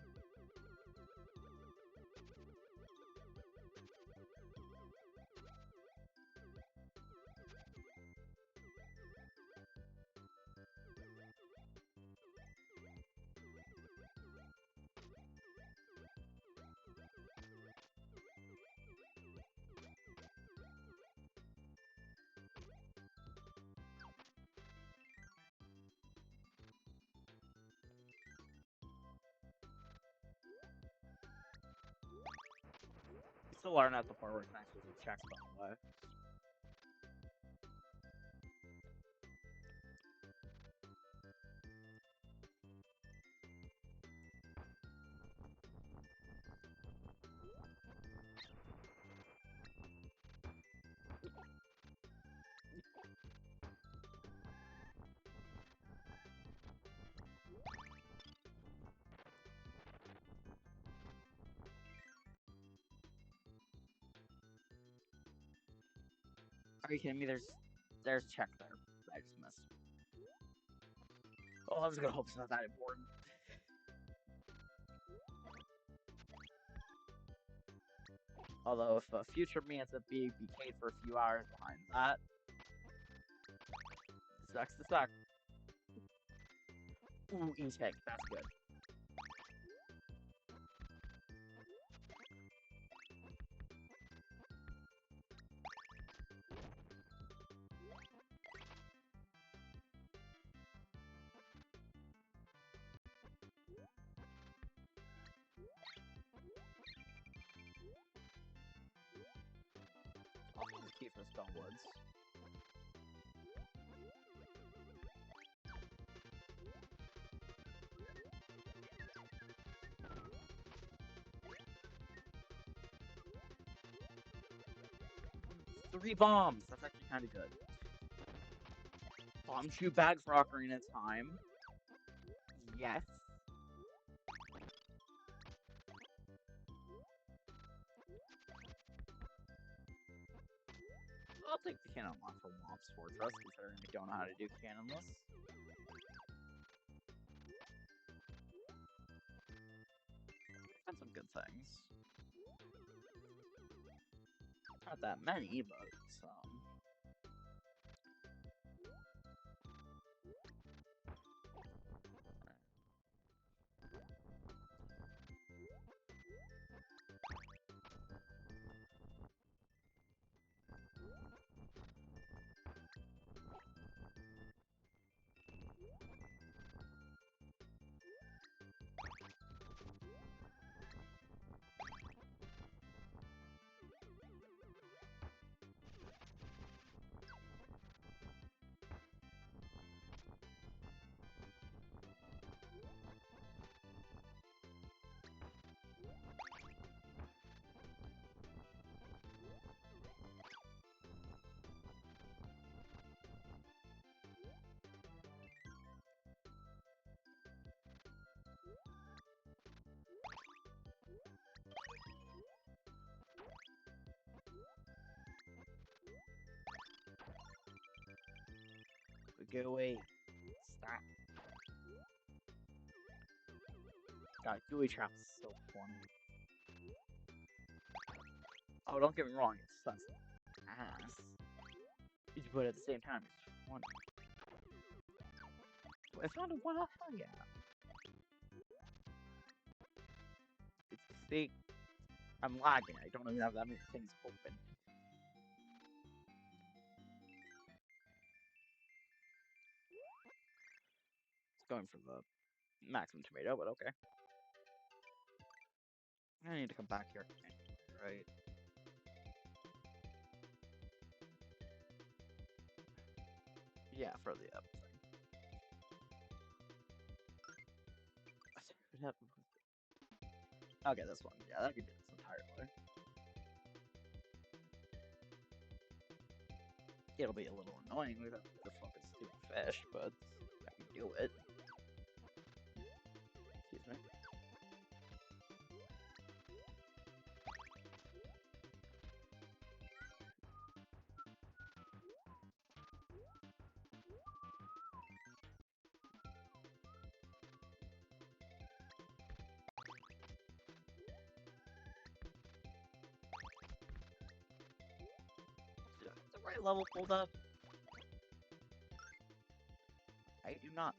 Speaker 1: Still aren't at the part where it's actually the checks, by the way. Are you kidding me? There's check there. I just missed. Oh, I was gonna hope it's not that important. Although, if future me ends up being BK'd for a few hours behind that, sucks to suck. Ooh, E-Tech, that's good. Also, the key for Spellwoods. Three bombs! That's actually kind of good. Bomb shoot bag for Ocarina of Time. Yes. I'll take the cannon lock for Womp's Fortress, considering I don't know how to do cannonless. Done some good things. Not that many, but some. Go away. Stop. God, gooey traps is so fun. Oh, don't get me wrong, it sucks ass. But at the same time, it's fun. I found a one. Hell yeah. See, I'm lagging. I don't even have that many things open. It's going for the maximum tomato, but okay. I need to come back here. Right. Yeah, for the up thing. What happened with it? Okay, this one. Yeah, that could do this entirely. It'll be a little annoying with the fucking stupid fish, but I can do it. Excuse me. Do I have the right level pulled up? I do not.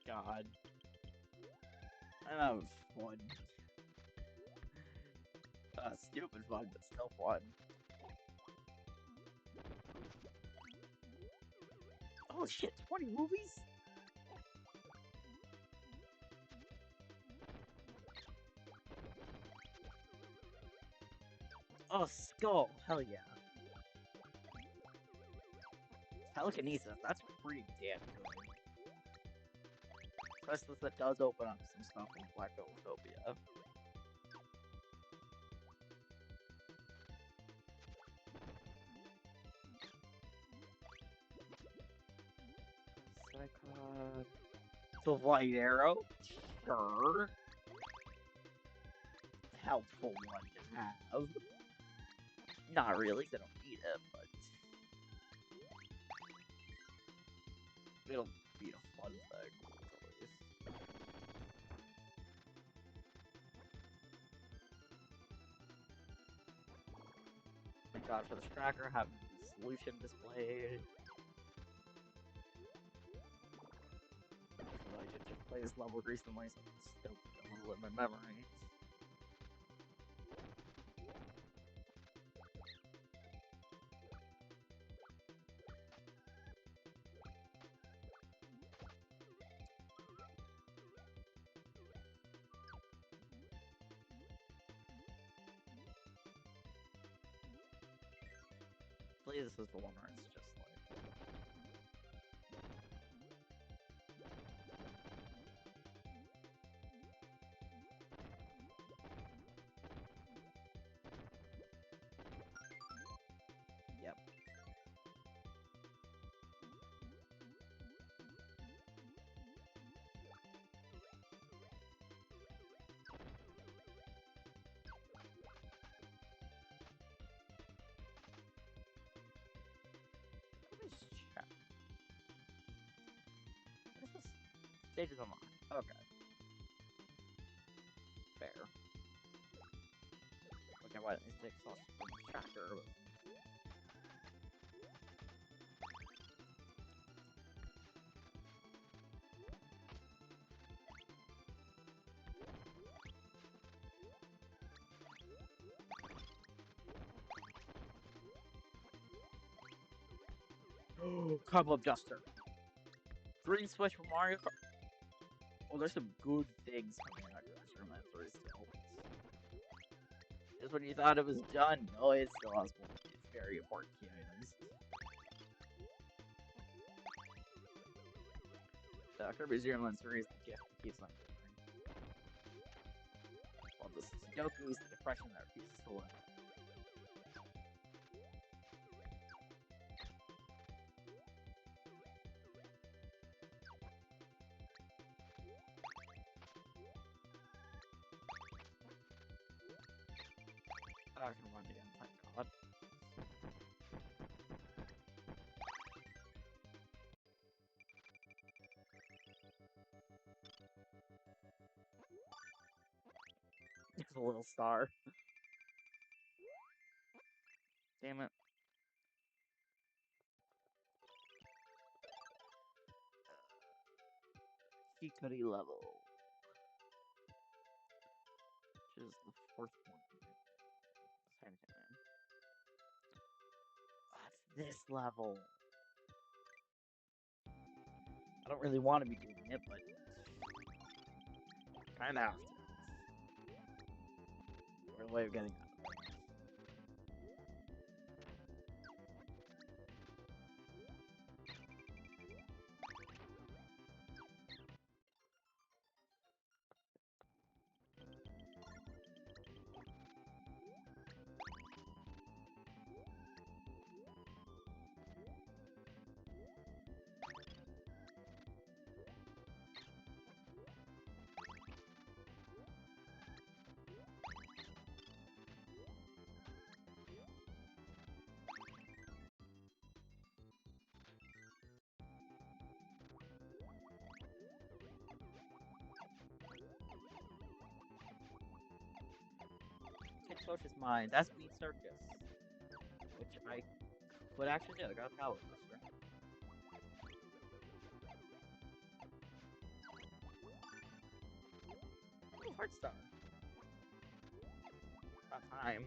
Speaker 1: God. I'm having fun. Stupid fun, but still fun. Oh shit, 20 movies? Oh, skull, hell yeah. Telekinesis, that's pretty damn good. Especially if it does open up some stuff in Black Utopia. Psychonauts. The light arrow? Sure. Helpful one to have. Not really, 'cause I don't need it, but it'll be a fun thing, at least. Thank God for this tracker, having the solution displayed. I did just play this level recently, so it's still gonna live in my memory. Hopefully this is the one where it's just like... Yep. Let me just check. What is this? Stage is unlocked. Okay. Fair. Okay, what? It's the exhaust from the tracker. Cobweb Duster. Green Switch for Mario Kart. Oh, there's some good things coming out of this Remand 3 still. Just when you thought it was done, no, it still has more very important key items. Kirby's Dream Land 3 is the gift that keeps on giving. While the Sudoku is the depression that refuses to live. The little star. Damn it. Hikari level. Which is the fourth one. Technically. That's this level. I don't really want to be doing it, but kind of have to. Or a way of getting out of it. Atrocious Mind. That's Beat Circus. Which I could actually do. I got a power booster. Ooh, Heart Star. About time.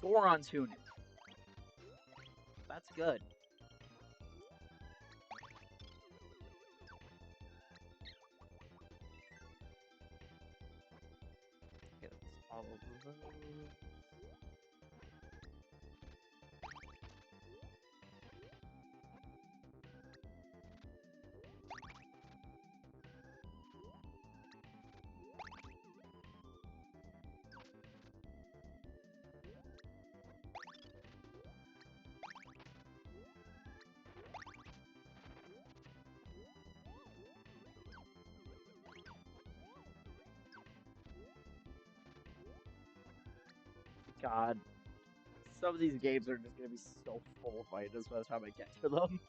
Speaker 1: 4 on tuning. That's good. Get all of those. God. Some of these games are just gonna be so full of items by the time I get to them.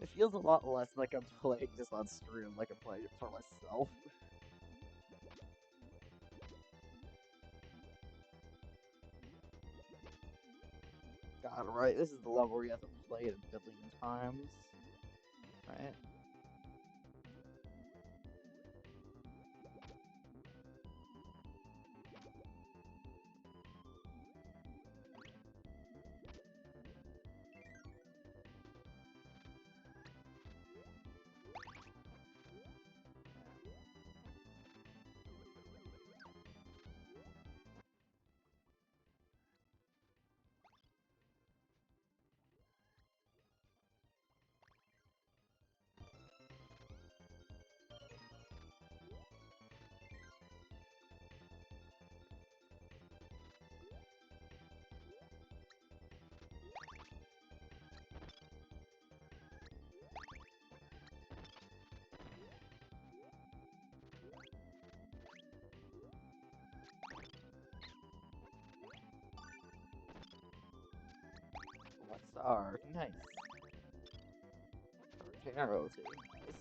Speaker 1: It feels a lot less like I'm playing this on stream, like I'm playing it for myself. God, right? This is the level where you have to play it a billion times. Right? What star? Nice. Arcano too. Nice.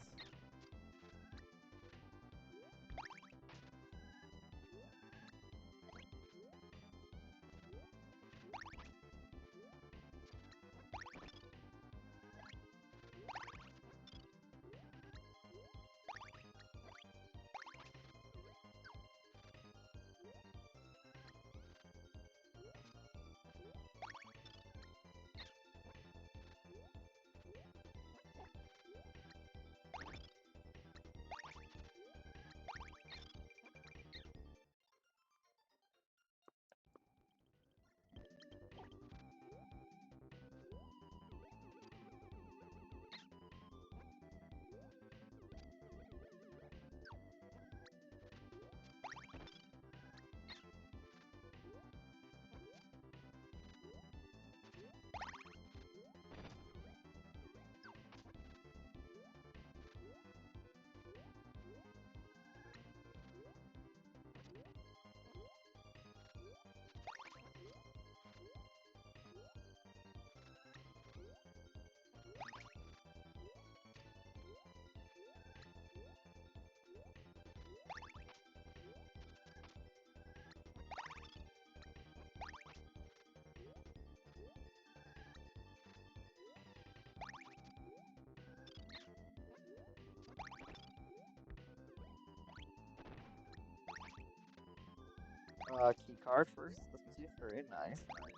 Speaker 1: Key card first. This was you three. Nice, nice.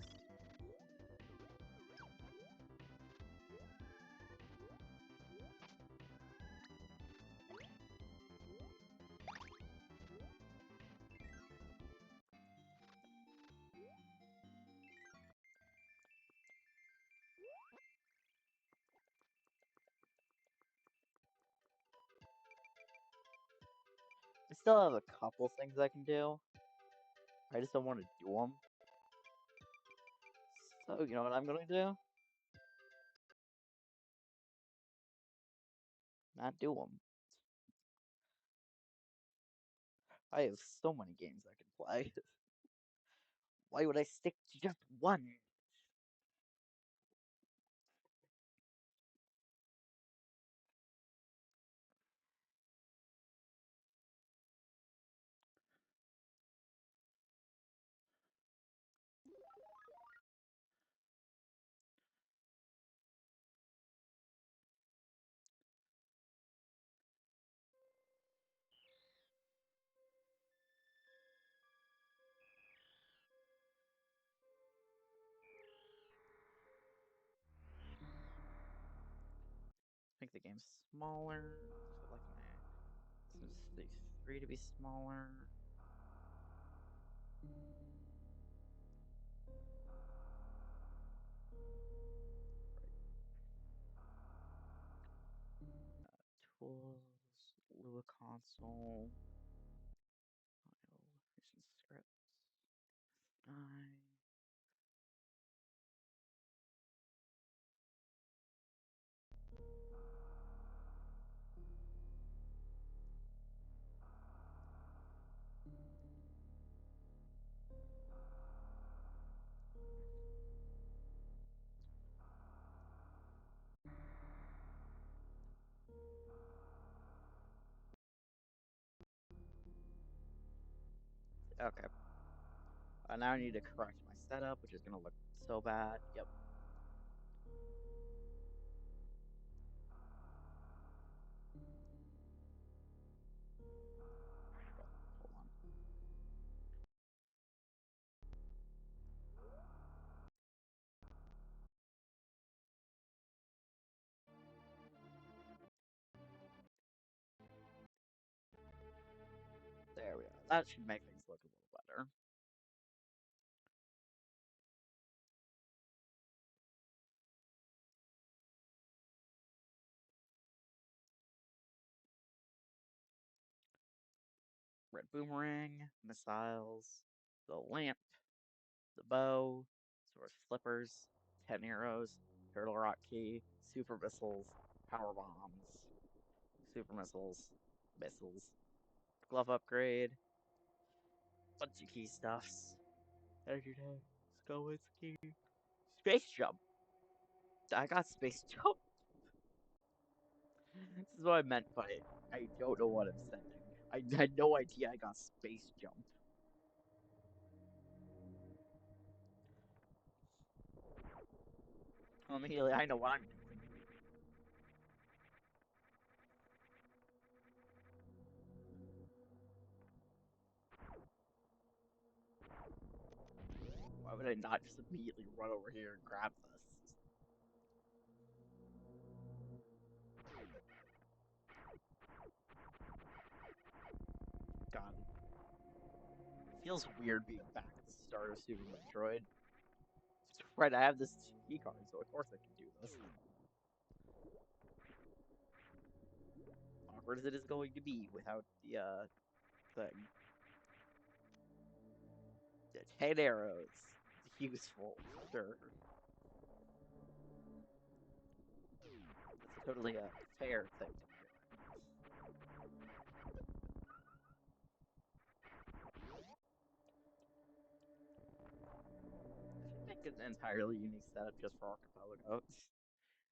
Speaker 1: I still have a couple things I can do. I just don't want to do them. So, you know what I'm gonna do? Not do them. I have so many games I can play. Why would I stick to just one? Make the game smaller. So like my stage 3 to be smaller. Tools, Lua console, mission scripts, I. Okay. Now I need to correct my setup, which is gonna look so bad. Yep. Hold on. There we are. That should make things look a little better. Red boomerang, missiles, the lamp, the bow, sword flippers, 10 arrows, turtle rock key, super missiles, power bombs, super missiles, glove upgrade, bunch of key stuffs. Energy tank, skull key, space jump. I got space jump. This is what I meant by it. I don't know what I'm sending. I had no idea I got space jump. Immediately, I know what I'm doing. Why would I not just immediately run over here and grab this? God. It feels weird being back at the start of Super Metroid. Right, I have this key card, so of course I can do this. Awkward as it is going to be without the, thing. 10 arrows. Useful, sure. That's totally a fair thing to be doing. I should make an entirely unique setup just for Archipelago.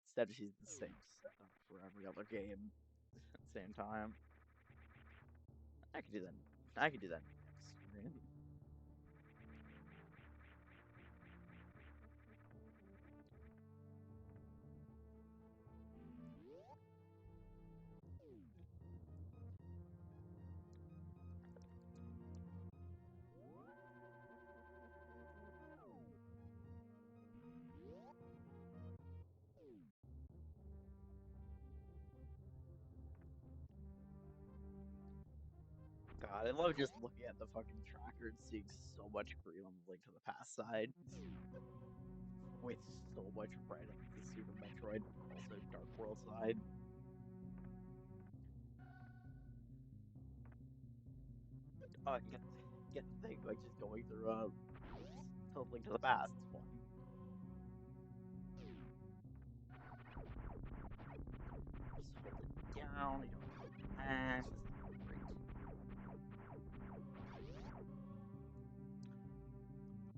Speaker 1: Instead, she's the same setup for every other game at the same time. I could do that. I could do that next stream. I love just looking at the fucking tracker and seeing so much green on the Link to the Past side, with so much red on the Super Metroid, also Dark World side. Get the thing, like just going through to Link to the Past is fun. Just hold it down, you don't have to mash, this is great.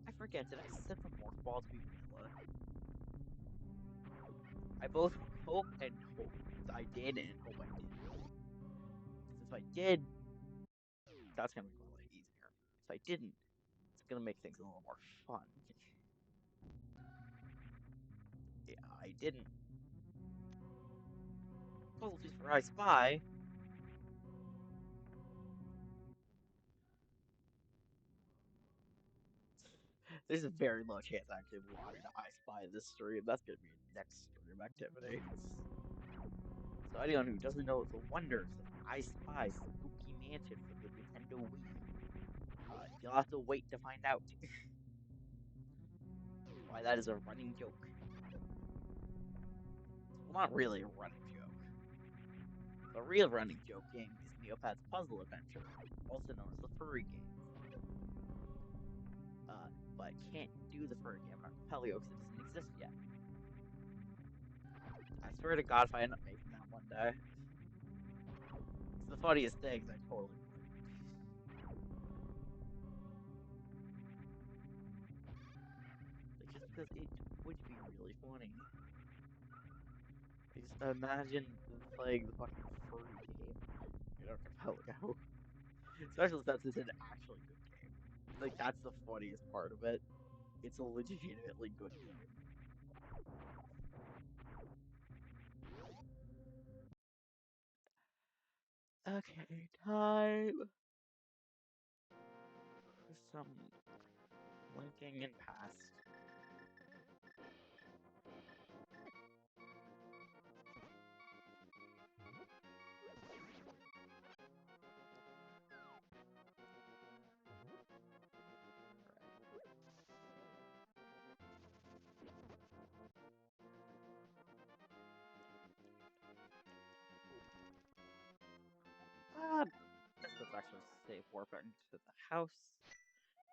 Speaker 1: I forget, did I set the Morph Ball to be vanilla? I both hope and hope I did and hope I didn't. Because if I did, that's gonna make my life easier. If I didn't, it's gonna make things a little more fun. Yeah, I didn't. Apologies for I Spy. There's a very low chance I actually log into I Spy this stream. That's gonna be a next stream activity. So anyone who doesn't know the wonders of I Spy Spooky Mansion for the Nintendo Wii, you'll have to wait to find out. Why that is a running joke. Well, not really a running joke. The real running joke game is Neopat's Puzzle Adventure, also known as the furry game. But I can't do the furry game on Archipelago because it doesn't exist yet. I swear to God, if I end up making that one day, it's the funniest thing. I totally would. Like, just because it would be really funny. I just imagine playing the fucking furry game in Archipelago, especially since it's an actually good game. Like, that's the funniest part of it. It's a legitimately good game. Okay, time for some linking and past. Let's actually save warping to the house,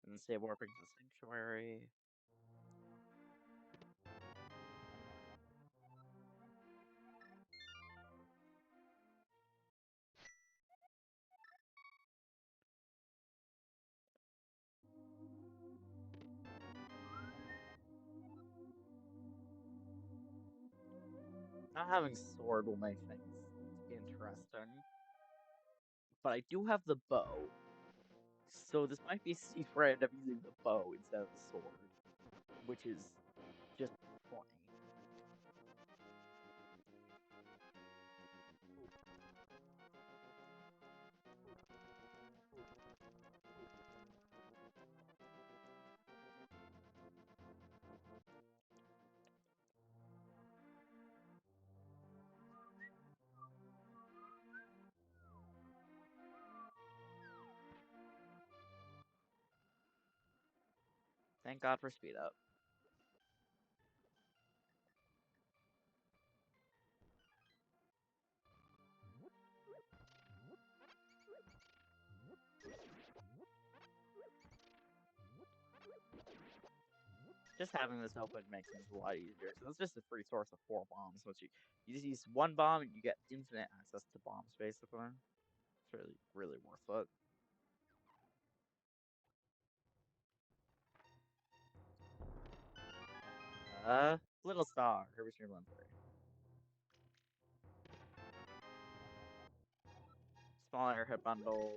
Speaker 1: and then save warping to the sanctuary. Not having sword will make things interesting, but I do have the bow, so this might be Steve Random using the bow instead of the sword, which is just funny. Thank God for speed up. Just having this open makes things a lot easier. So it's just a free source of 4 bombs, which you just use one bomb and you get infinite access to bombs, basically. It's really, really worth it. Little Star, Kirby Stream 1 3. Small airhead bundle.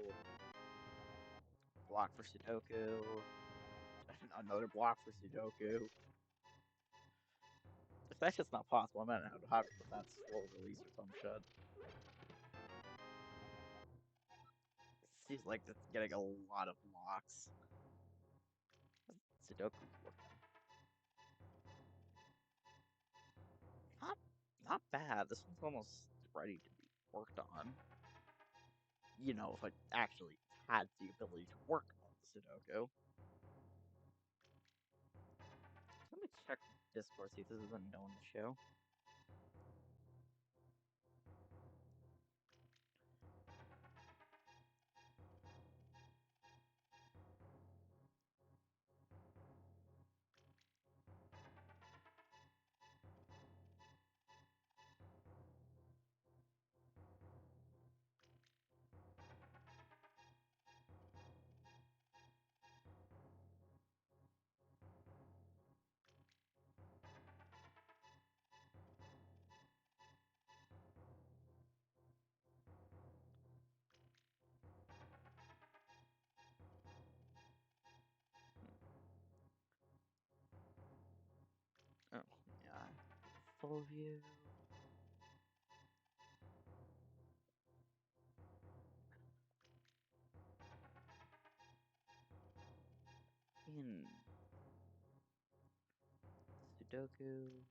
Speaker 1: Block for Sudoku. Another block for Sudoku. If that shit's not possible, I'm gonna have to put that slow release or some shit. Seems like it's getting a lot of blocks. Sudoku's looking. Not bad. This one's almost ready to be worked on. You know, if I actually had the ability to work on the Sudoku. So let me check Discord, see if this is a known issue. Oh, yeah. Full view. In Sudoku.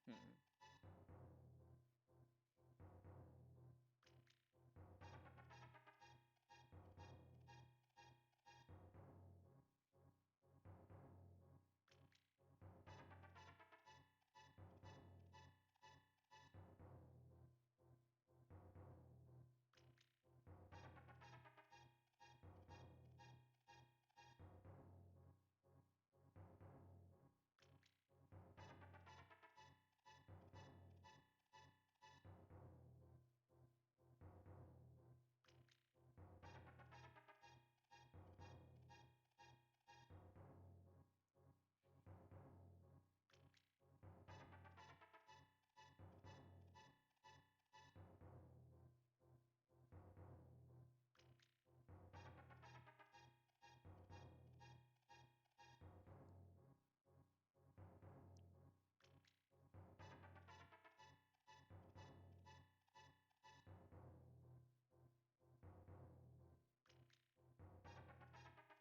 Speaker 1: Hmm.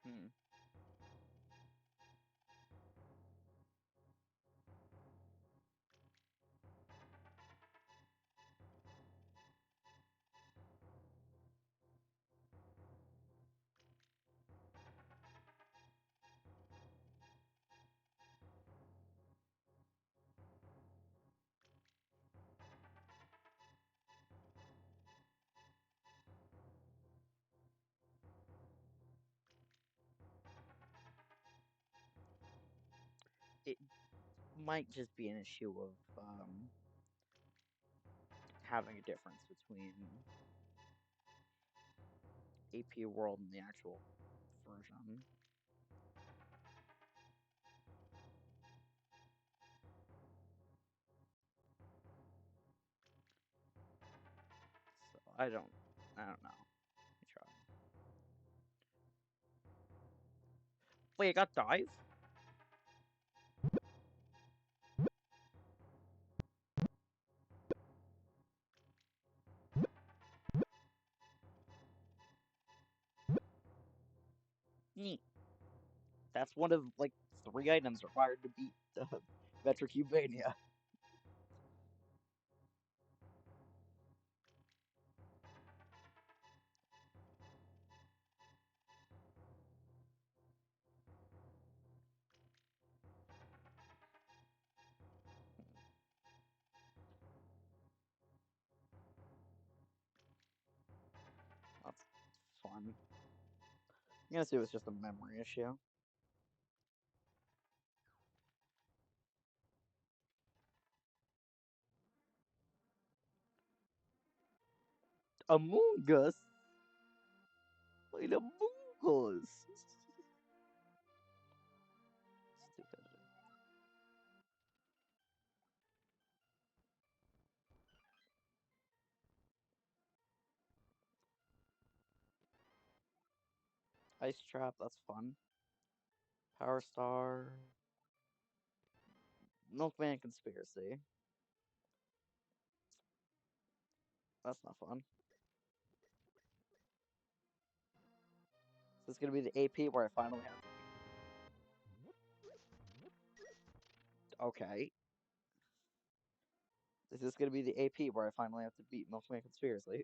Speaker 1: Hmm. It might just be an issue of having a difference between AP World and the actual version. So I don't know. Let me try. Wait, I got dive? Neat. That's one of like 3 items required to beat MetroCUBEVania. fun. I'm gonna see if it's just a memory issue. Among Us? Like Among Us? Stupid. Ice Trap, that's fun. Power Star. Milkman Conspiracy. That's not fun. This is gonna be the AP where I finally have to. Okay. This is gonna be the AP where I finally have to beat Milkman Conspiracy.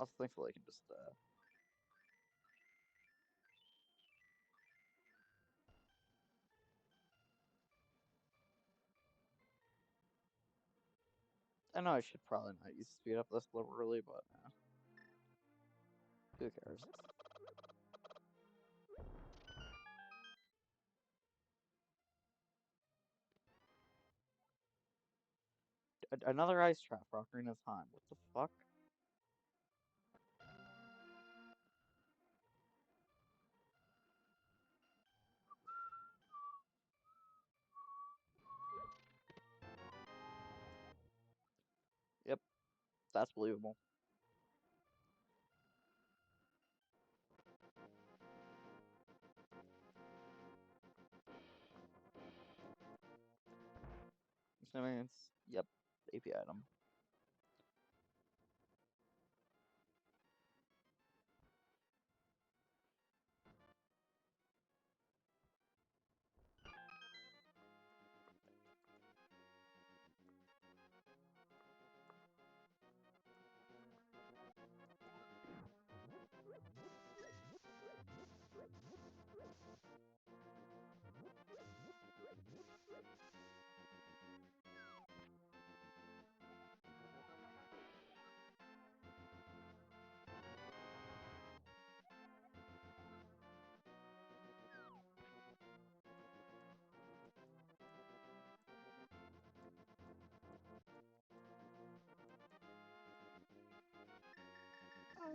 Speaker 1: Also, thankfully, I can just. I know I should probably not use speed up this level early, but who cares? Another ice trap for Ocarina of Time. What the fuck? Yep, that's believable. Experience. Yep, AP item.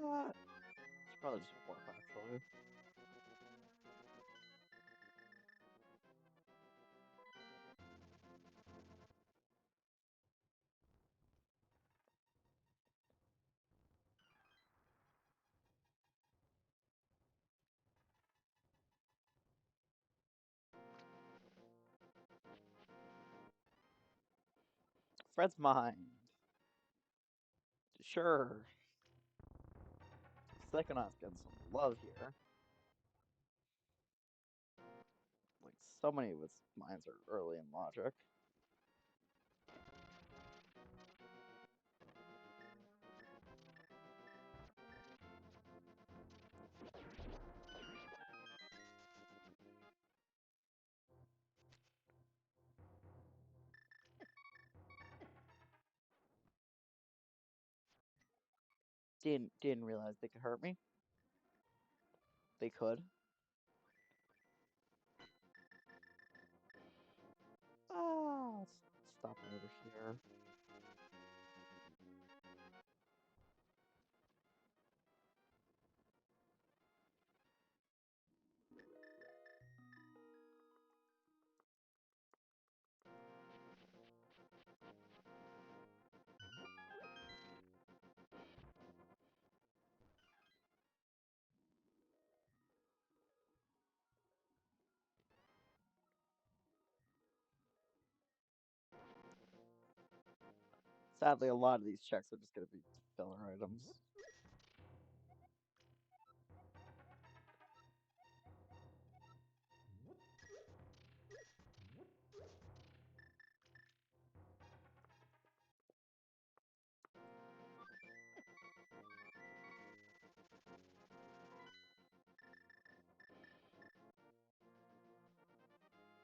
Speaker 1: It's probably just warp actually. Fred's mind. Sure. Psychonauts getting some love here. Like, so many of its mines are early in logic. Didn't realize they could hurt me. They could. Ah, stop over here. Sadly, a lot of these checks are just gonna be filler items.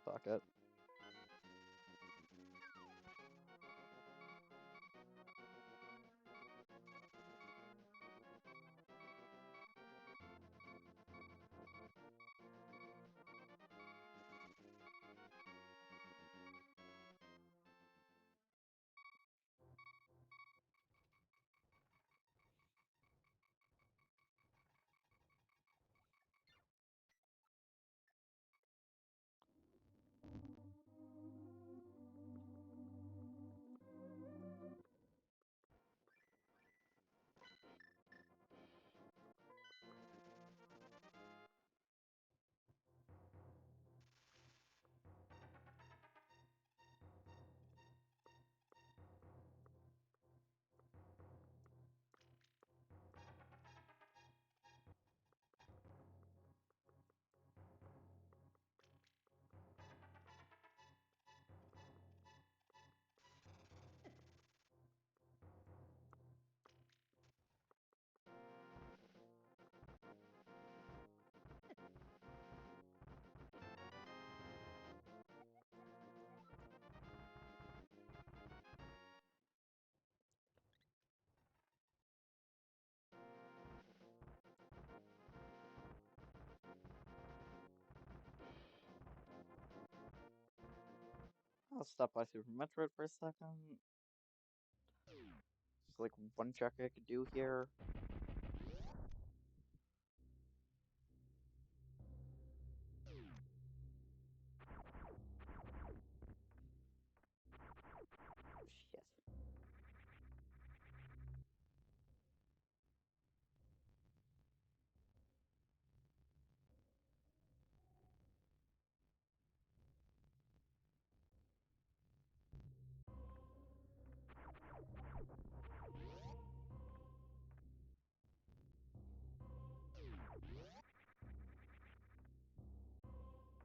Speaker 1: Fuck it. I'll stop by Super Metroid for a second. There's like one check I could do here. Shit.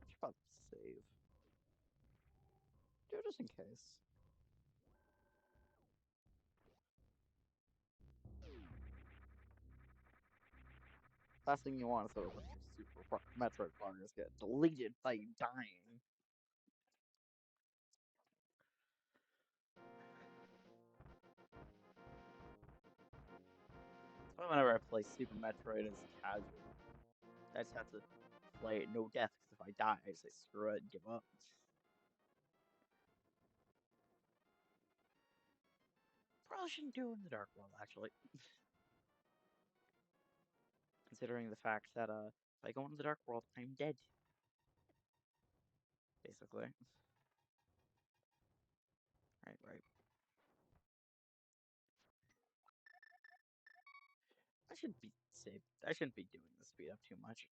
Speaker 1: Should probably save. Do it just in case. Last thing you want is that your Super Metroid partners get deleted by you dying. That's why whenever I play Super Metroid as casual, I just have to play it no death, because if I die, I just say screw it and give up. Probably shouldn't do it in the Dark World, actually. Considering the fact that, if I go into the Dark World, I'm dead. Basically. Right. I shouldn't be safe. I shouldn't be doing the speed up too much.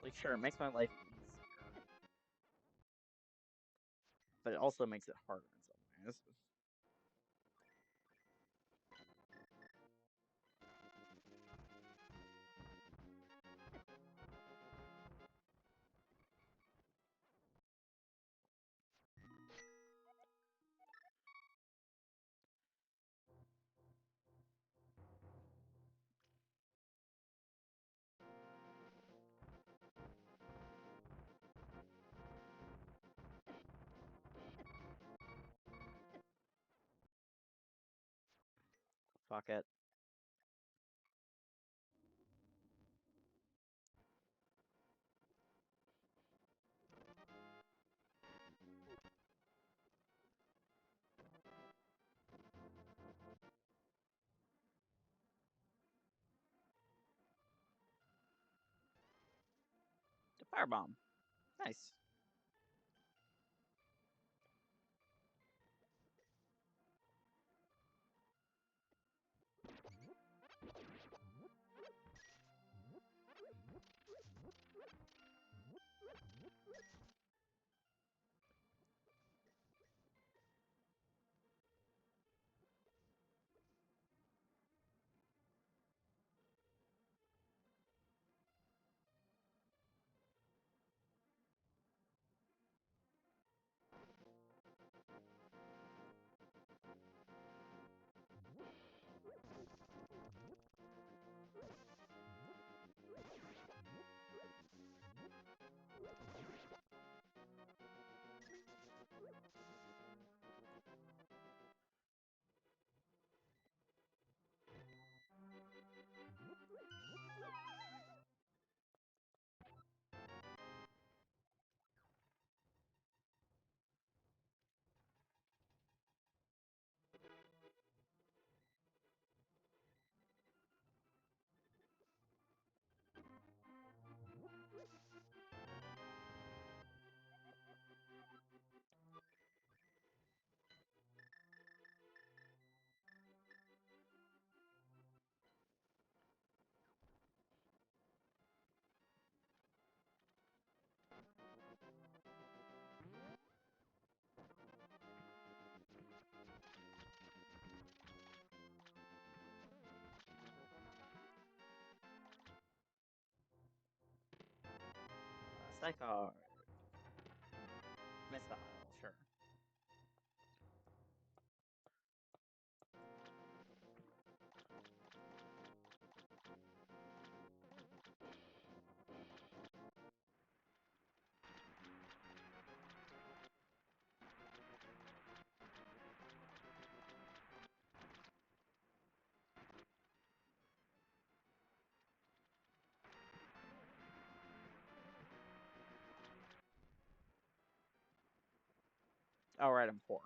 Speaker 1: Like, sure, it makes my life easier, but it also makes it harder in some ways. Fuck it. The firebomb. Nice. Psycho. Missile, sure. Alright, I'm poor.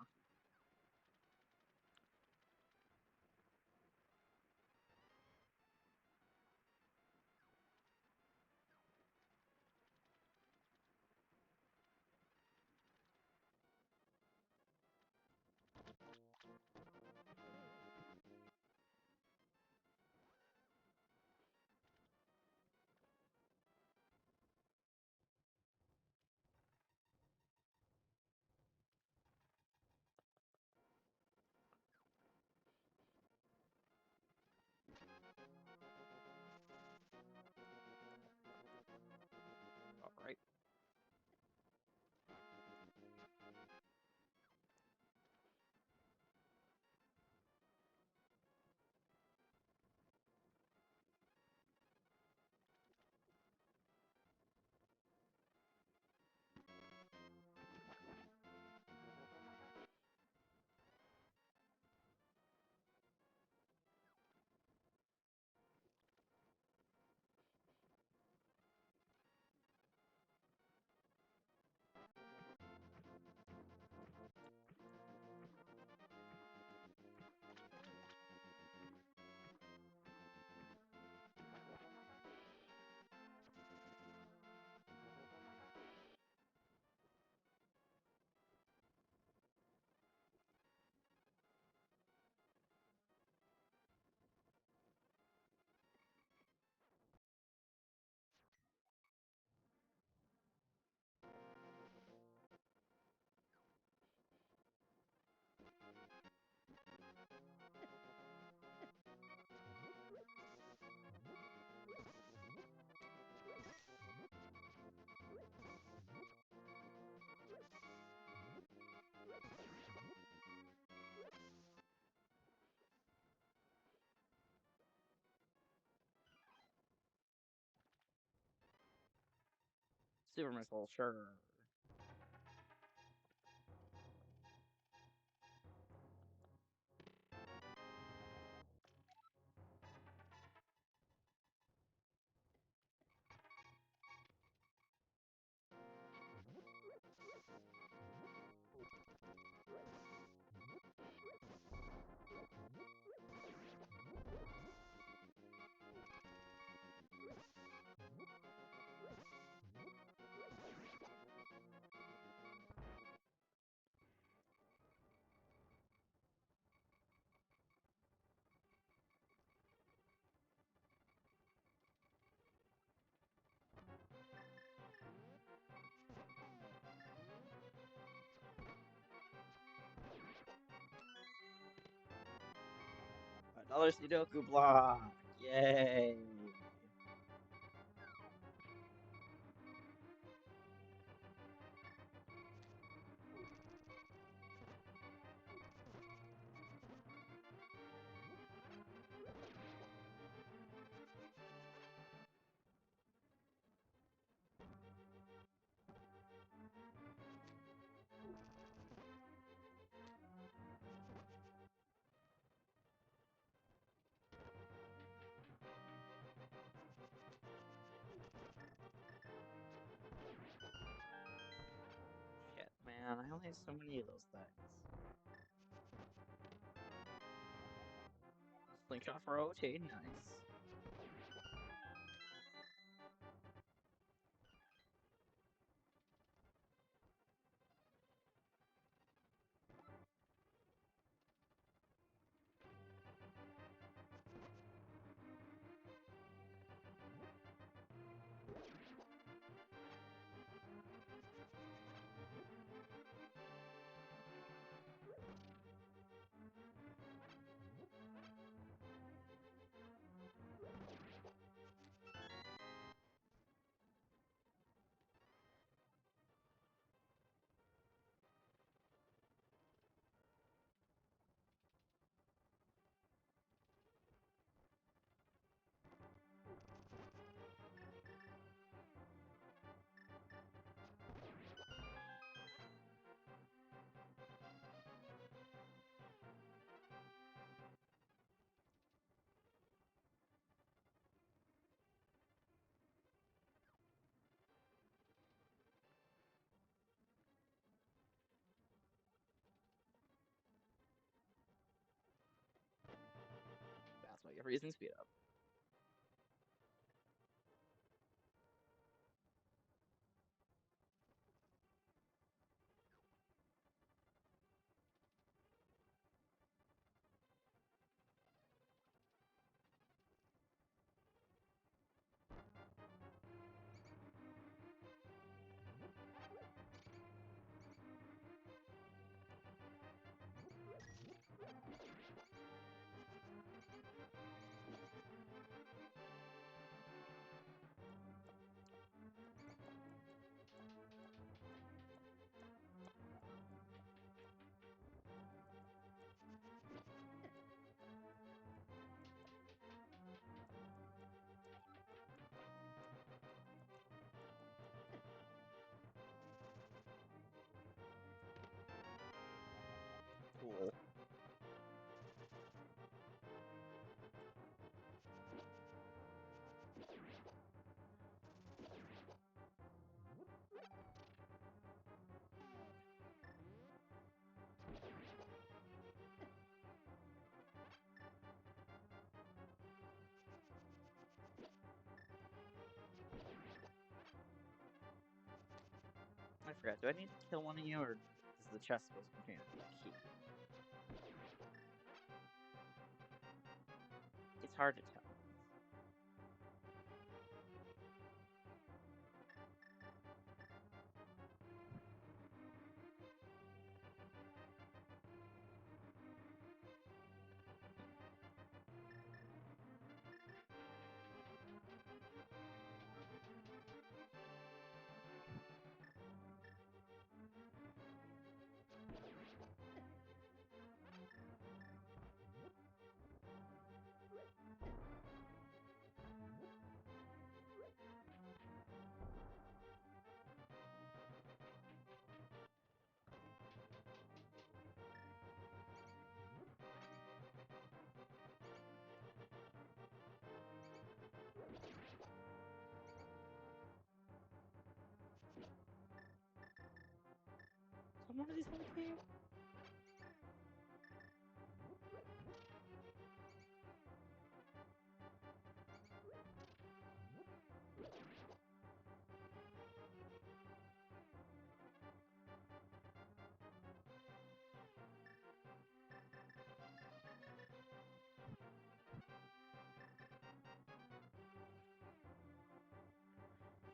Speaker 1: Alright. Super missile, sure. Another Sudoku block! Yay! Shit, man, I only have so many of those things. Slingshot for OT, nice. We're using speed up. Cool. I forgot. Do I need to kill one of you, or is the chest supposed to contain a key? It's hard to tell. So one of these have a key?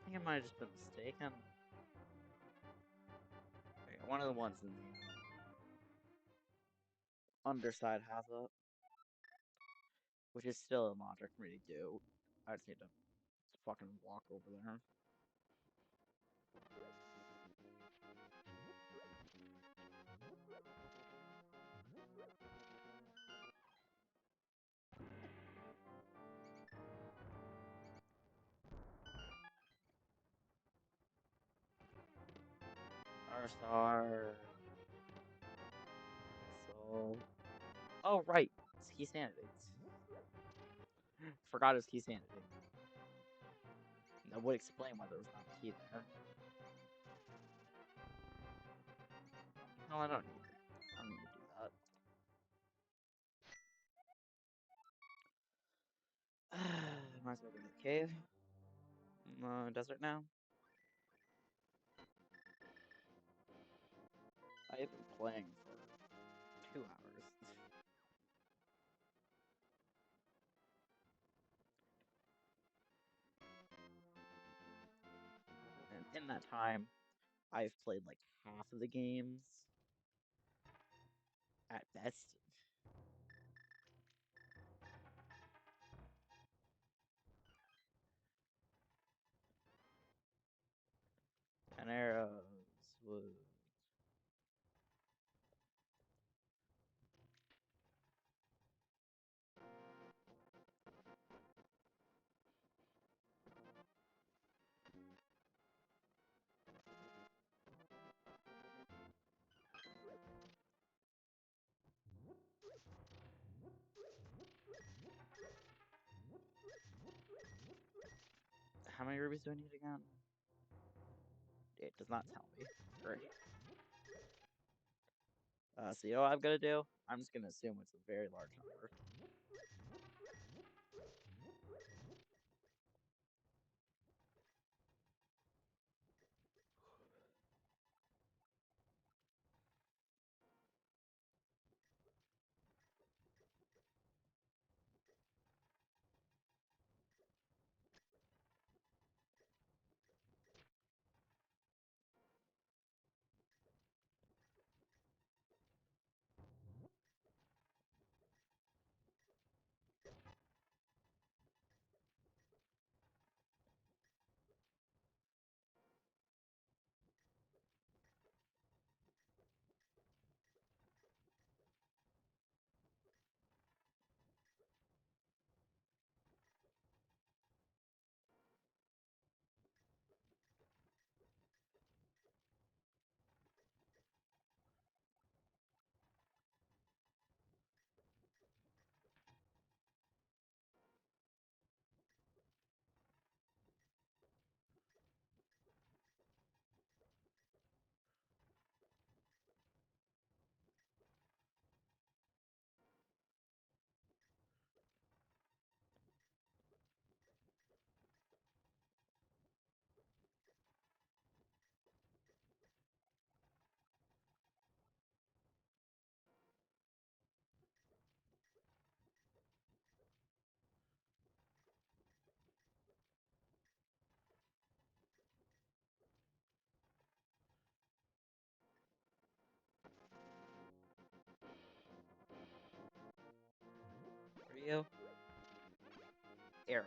Speaker 1: I think it might have just been mistaken. Okay, one of the ones in the underside has it, which is still a logic for me to do. I just need to fucking walk over there. R-Star. So. Oh, right. It's key sanity. Forgot his key sanity. That would explain why there was not a key there. No, I don't need to. I don't need to do that. Might as well go to the cave. Desert now. I have been playing for 2 hours. And in that time, I've played like half of the games at best. And arrows. Whoa. How many rubies do I need again? It does not tell me. Great. So you know what I'm gonna do? I'm just gonna assume it's a very large number. you? Arrows.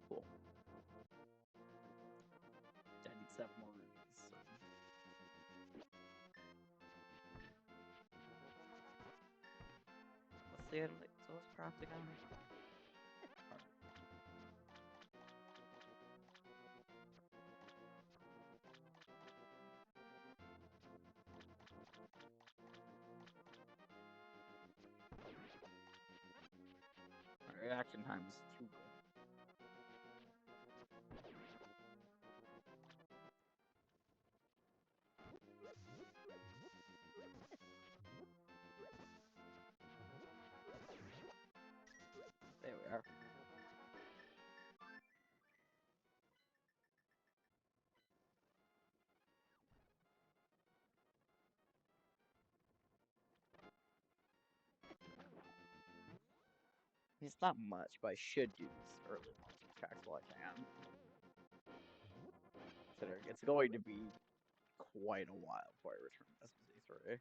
Speaker 1: Cool. I need 7 more rubies. So. What's the item? So what's crafting on? Our reaction time is too good. There we are. It's not much, but I should do these early checks while I can. Considering it's going to be quite a while before I return to SBZ3.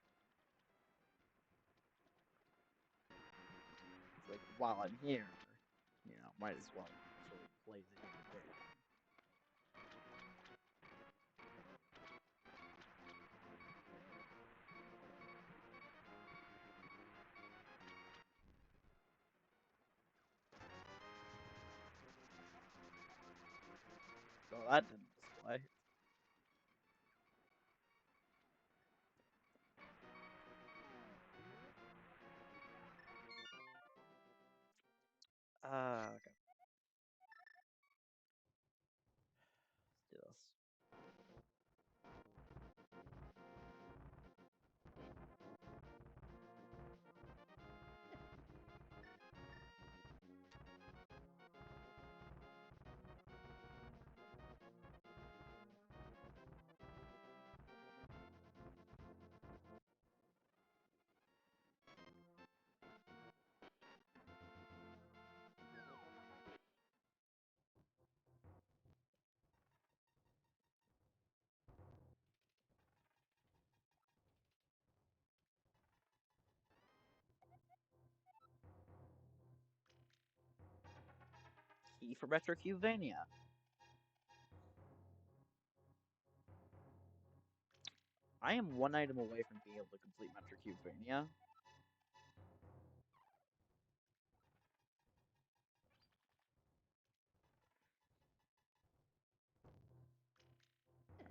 Speaker 1: It's like, while I'm here, you know, might as well actually play the game. So that didn't display. Okay. Let's do this. Key for MetroCUBEVania. I am 1 item away from being able to complete MetroCUBEVania.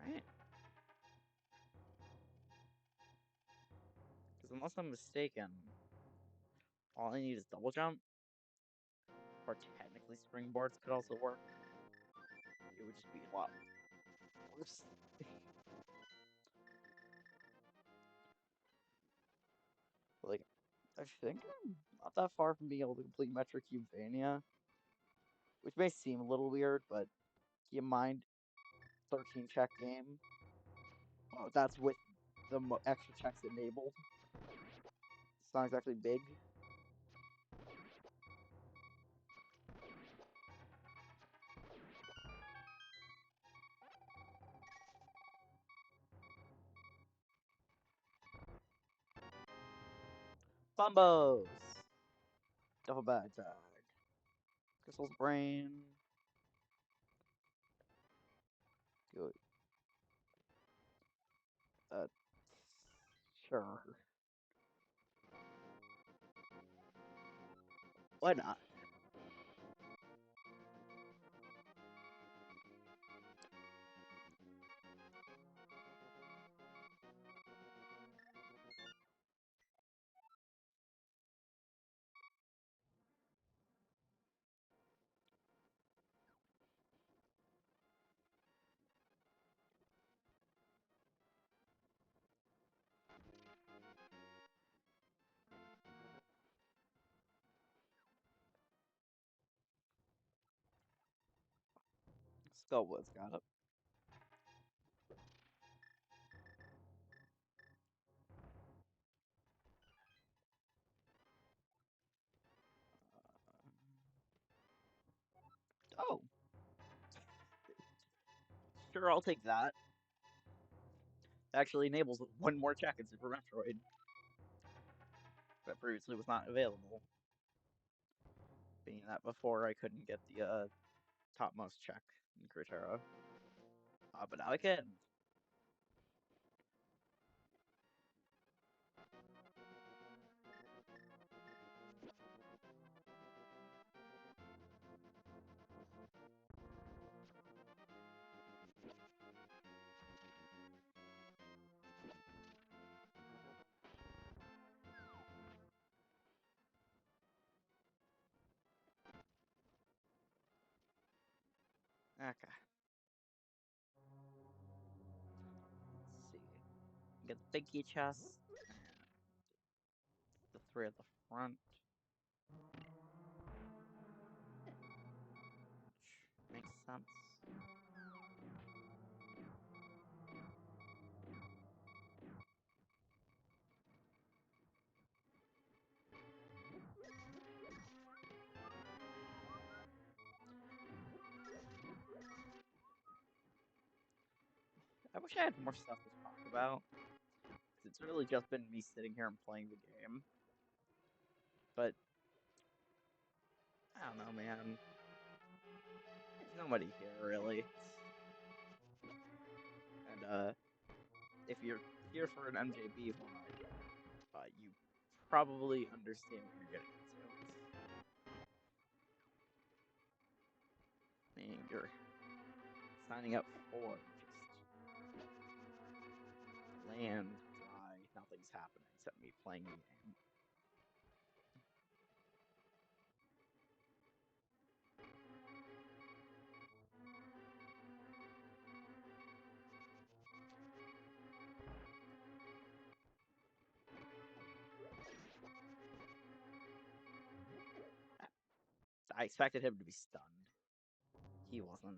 Speaker 1: Alright. Because unless I'm mistaken, all I need is double jump. Or technically springboards could also work. It would just be a lot worse. Like, I think I'm not that far from being able to complete MetroCUBEVania. Which may seem a little weird, but keep in mind, 13 check game. Oh, that's with the extra checks enabled. It's not exactly big. Bumbos! Double bag tag. Crystal's brain. Good. Sure. Why not? Skullwood's got it. Oh! Sure, I'll take that. actually enables one more check in Super Metroid that previously was not available. Being that before I couldn't get the topmost check in Cratera. But now I can. Okay. Let's see. Get the big key chest and the three at the front. Which makes sense. I wish I had more stuff to talk about. Because it's really just been me sitting here and playing the game. But I don't know, man. There's nobody here, really. And, if you're here for an MJB VOD, you probably understand what you're getting into. Meaning you're signing up for just bland, dry, nothing's happening except me playing the game. I expected him to be stunned. He wasn't.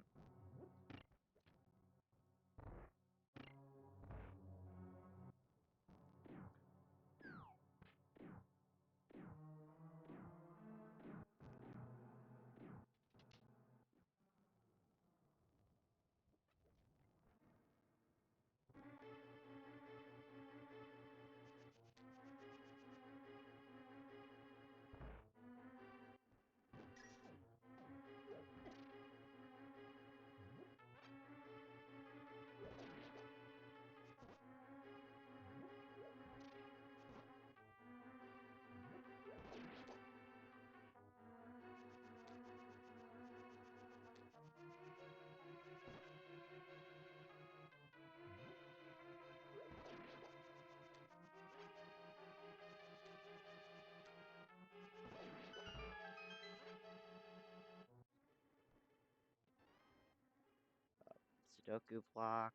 Speaker 1: Sudoku block.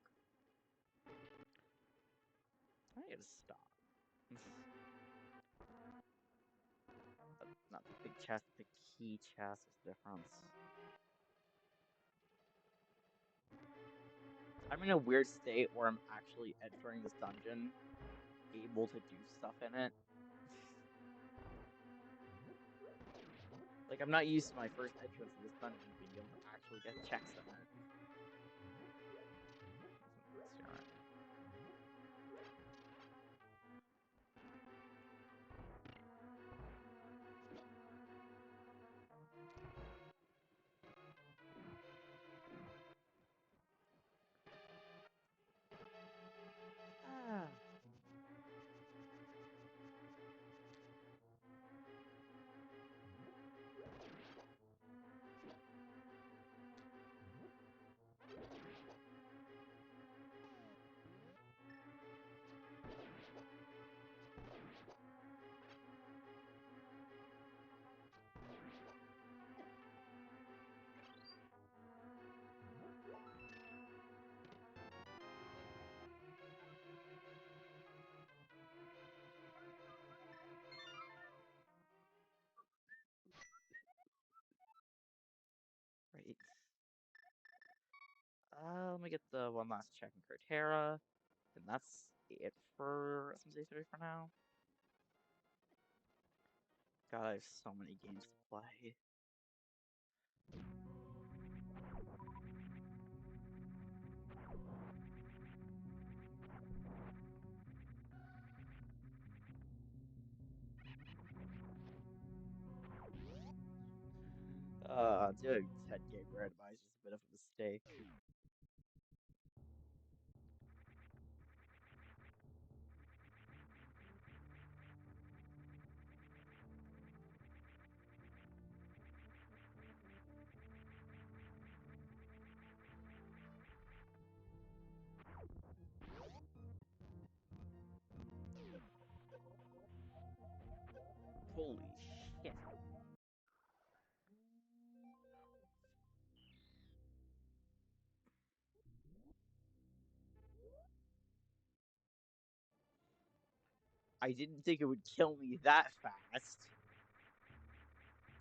Speaker 1: I gotta stop. Not the big chest, the key chest is the difference. I'm in a weird state where I'm actually entering this dungeon, able to do stuff in it. Like, I'm not used to my first entrance to this dungeon being able to actually get checks in it. Ah. Right. Let me get the one last check in Cratera, and that's it for SMZ3 for now. God, I have so many games to play. doing 10 game randomizer is a bit of a mistake. Holy shit. I didn't think it would kill me that fast,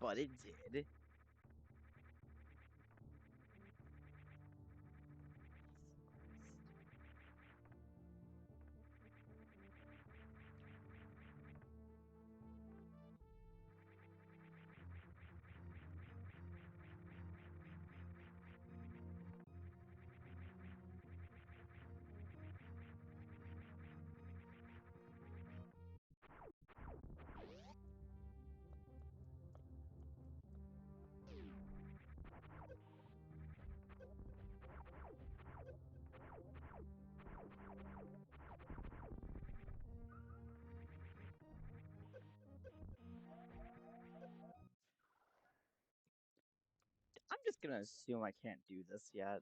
Speaker 1: but it did. I'm just gonna assume I can't do this yet.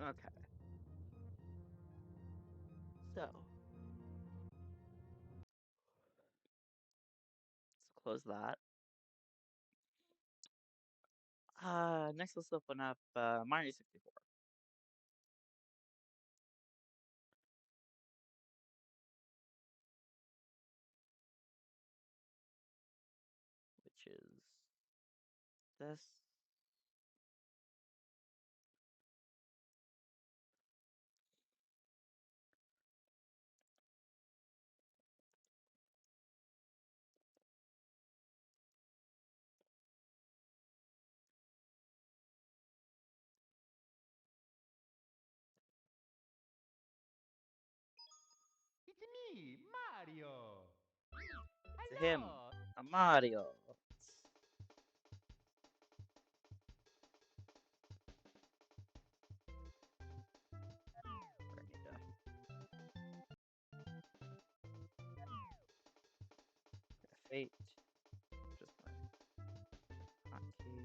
Speaker 1: Okay. So, let's close that. Next let's open up Mario 64. Which is this.
Speaker 5: It's me, Mario.
Speaker 1: It's him,
Speaker 5: Hello.
Speaker 1: a Mario. I need to fate. Just my hotkey.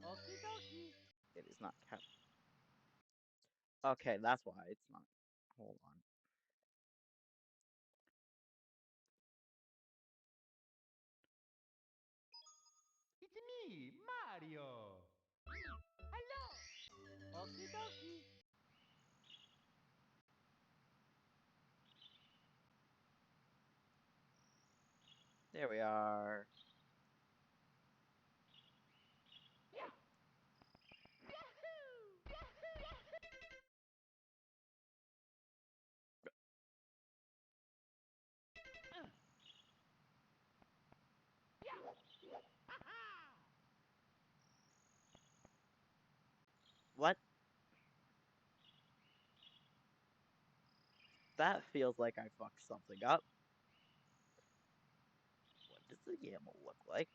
Speaker 5: Okie dokie.
Speaker 1: It is not count. Okay, that's why it's not. Hold on.
Speaker 5: It's me, Mario. Hello. Okie dokie.
Speaker 1: There we are. What? That feels like I fucked something up. What does the YAML look like?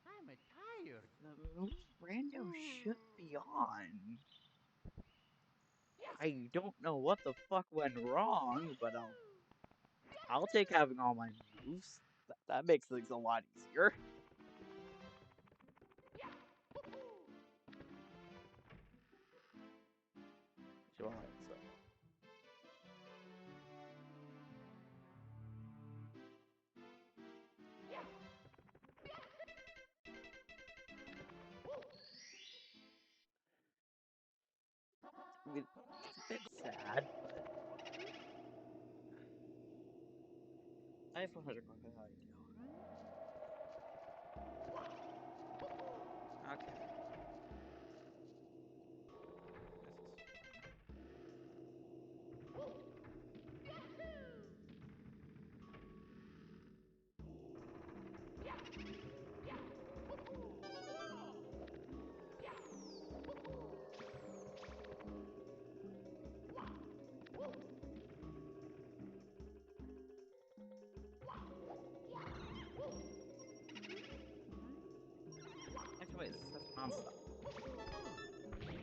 Speaker 5: I'm tired.
Speaker 1: The rando should be on. I don't know what the fuck went wrong, but I'll take having all my moves. That makes things a lot easier. Sure, so. mean, it's a bit sad, but I have 100 bucks. How you do? Okay. Actually, wait, this is such nonstop. Ahoy.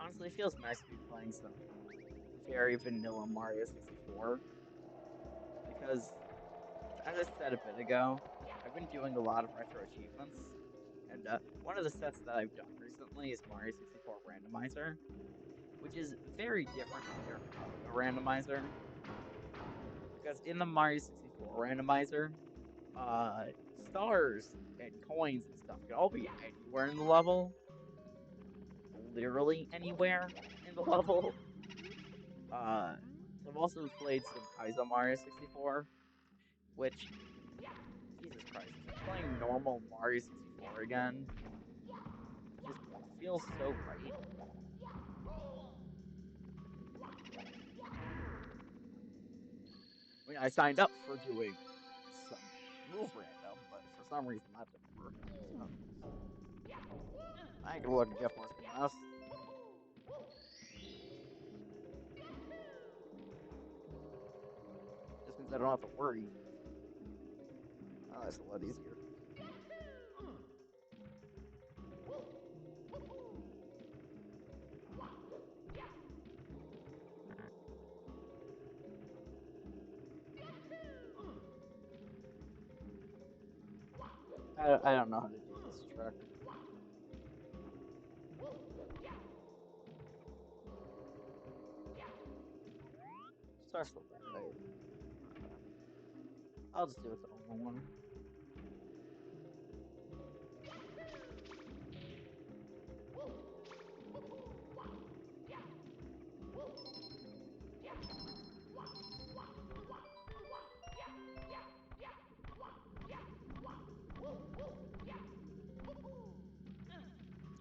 Speaker 1: Honestly, it feels nice to be playing some very vanilla Mario 64 because, as I said a bit ago, I've been doing a lot of retro achievements, and one of the sets that I've done recently is Mario 64 Randomizer, which is very different from your Amiga Randomizer, because in the Mario 64 Randomizer, stars and coins and stuff can all be anywhere in the level, literally anywhere in the level. So I've also played some Kaizo Mario 64, which, Jesus Christ, just playing normal Mario 64 again just feels so right. I mean, I signed up for doing some move random, but for some reason that didn't work. So I ain't gonna look at Gift Wars from this. Just means I don't have to worry. Oh, that's a lot easier. I don't know how to do this trick. Starts with that, right? I'll just do it the normal one.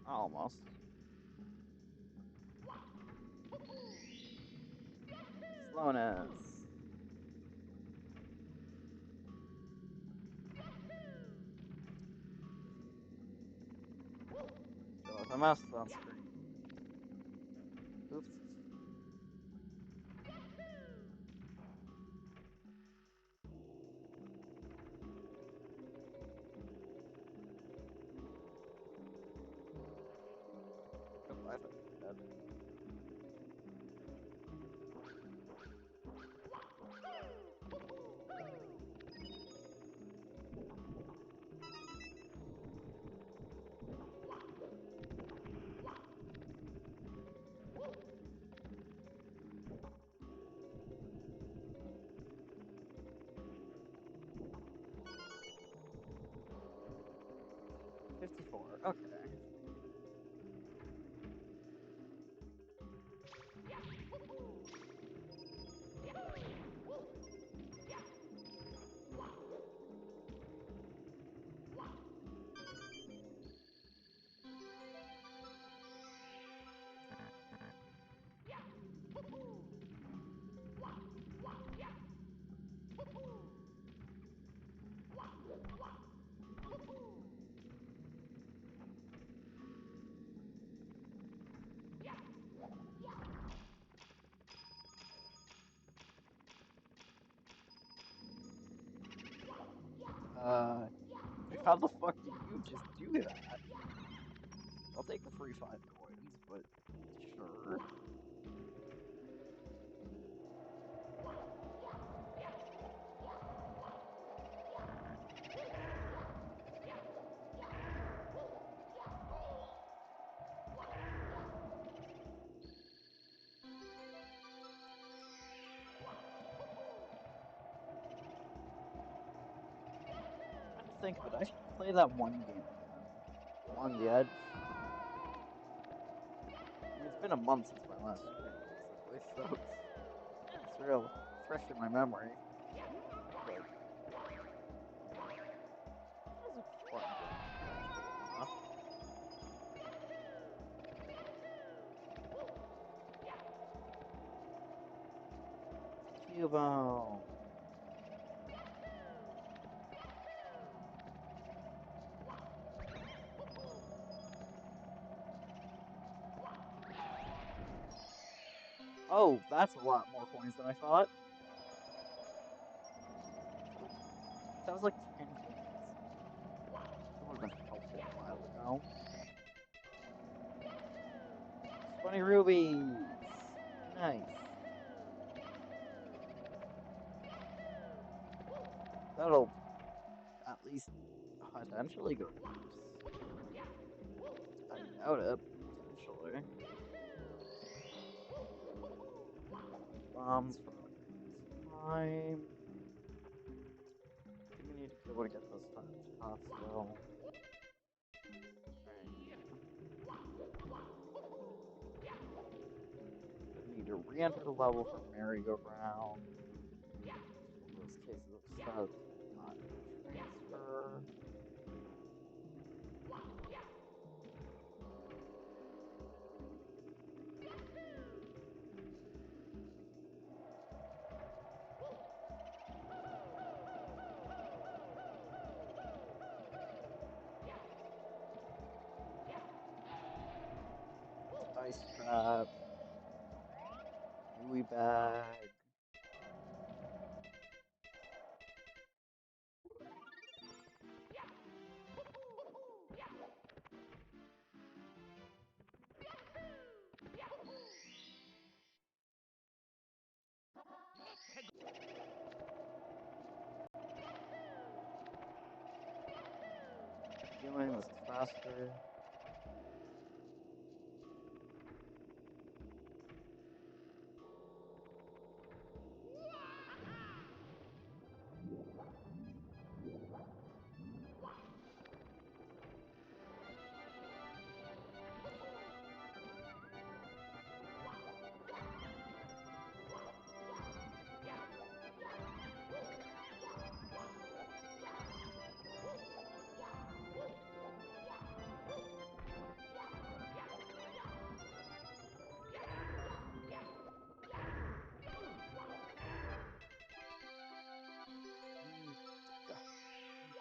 Speaker 1: Almost. Slowness. So if I mouse is on screen. Oops. Oh, I thought you were dead. How the fuck did you just do that? I'll take the free 5 coins, but sure. I think of it, I should play that one game again. Along the Edge. I mean, it's been a month since my last stream, basically, so it's real fresh in my memory. But it was a fun game. Cubo. Oh, that's a lot more coins than I thought. That was like 10 coins. That would have been helpful a while ago. 20 rubies! Nice. That'll at least potentially go to use. I doubt it, potentially. Bombs for time. Do we need to go to get those top still? I need to re-enter the level for merry-go-round. Those cases of stuff not transfer. Ice trap. Gooey bag. Healing, this is faster.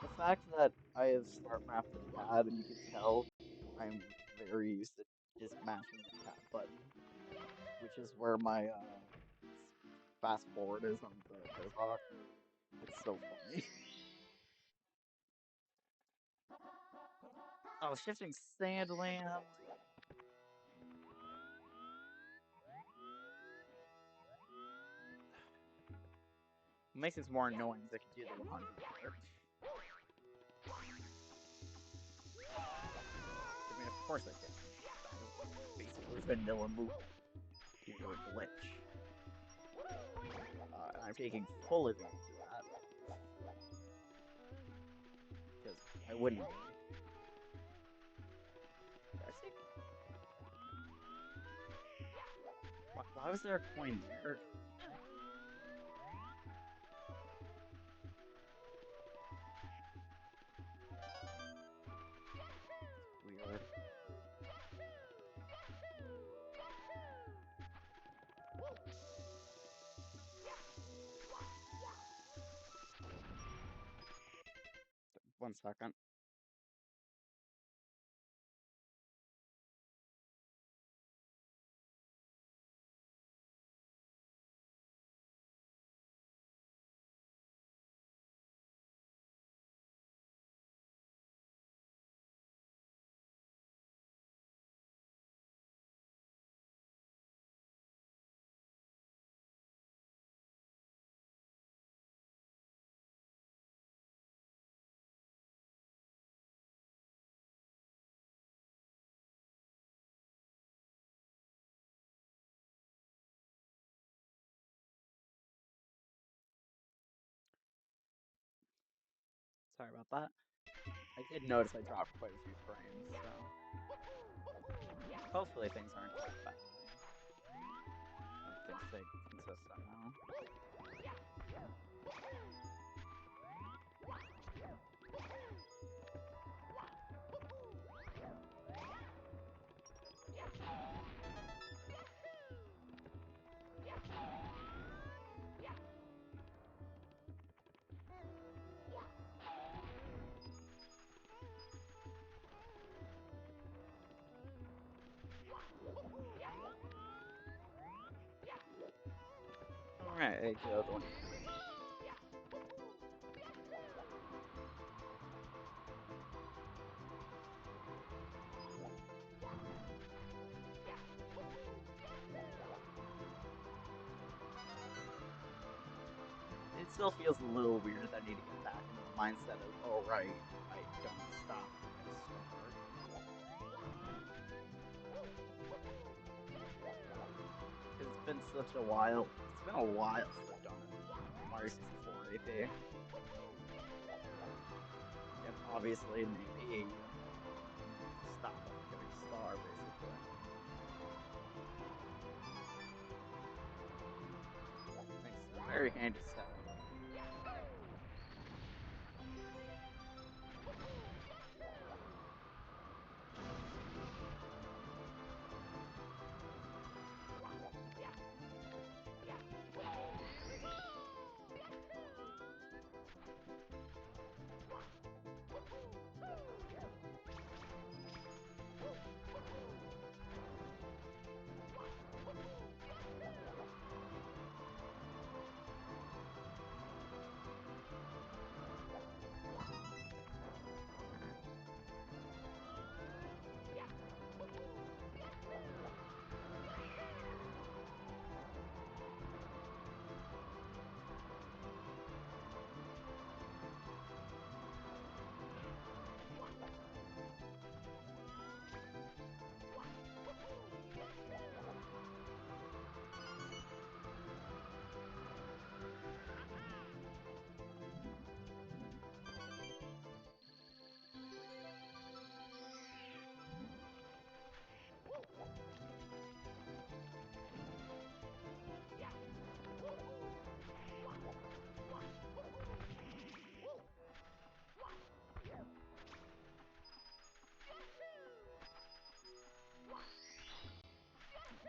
Speaker 1: The fact that I have start mapped the tab and you can tell I'm very used to just mashing the tab button, which is where my fast forward is on the Gozok. It's so funny. Oh, shifting Sandland. What makes this more annoying is I can do the 100 there. I mean, of course I can. Basically vanilla move due to a glitch. And I'm taking full advantage of that. Because I wouldn't be. Why was there a coin there? Weird. One second. Sorry about that. I did notice I dropped quite a few frames, so hopefully things aren't that bad. Things stay consistent now. Alright, good one. It still feels a little weird that I need to get back into the mindset of, oh right, I don't stop, I start. Because it's been such a while. It's been a while since I've done Mario 64 AP. And obviously in AP, you stop after getting a star, basically. It's a very handy setup.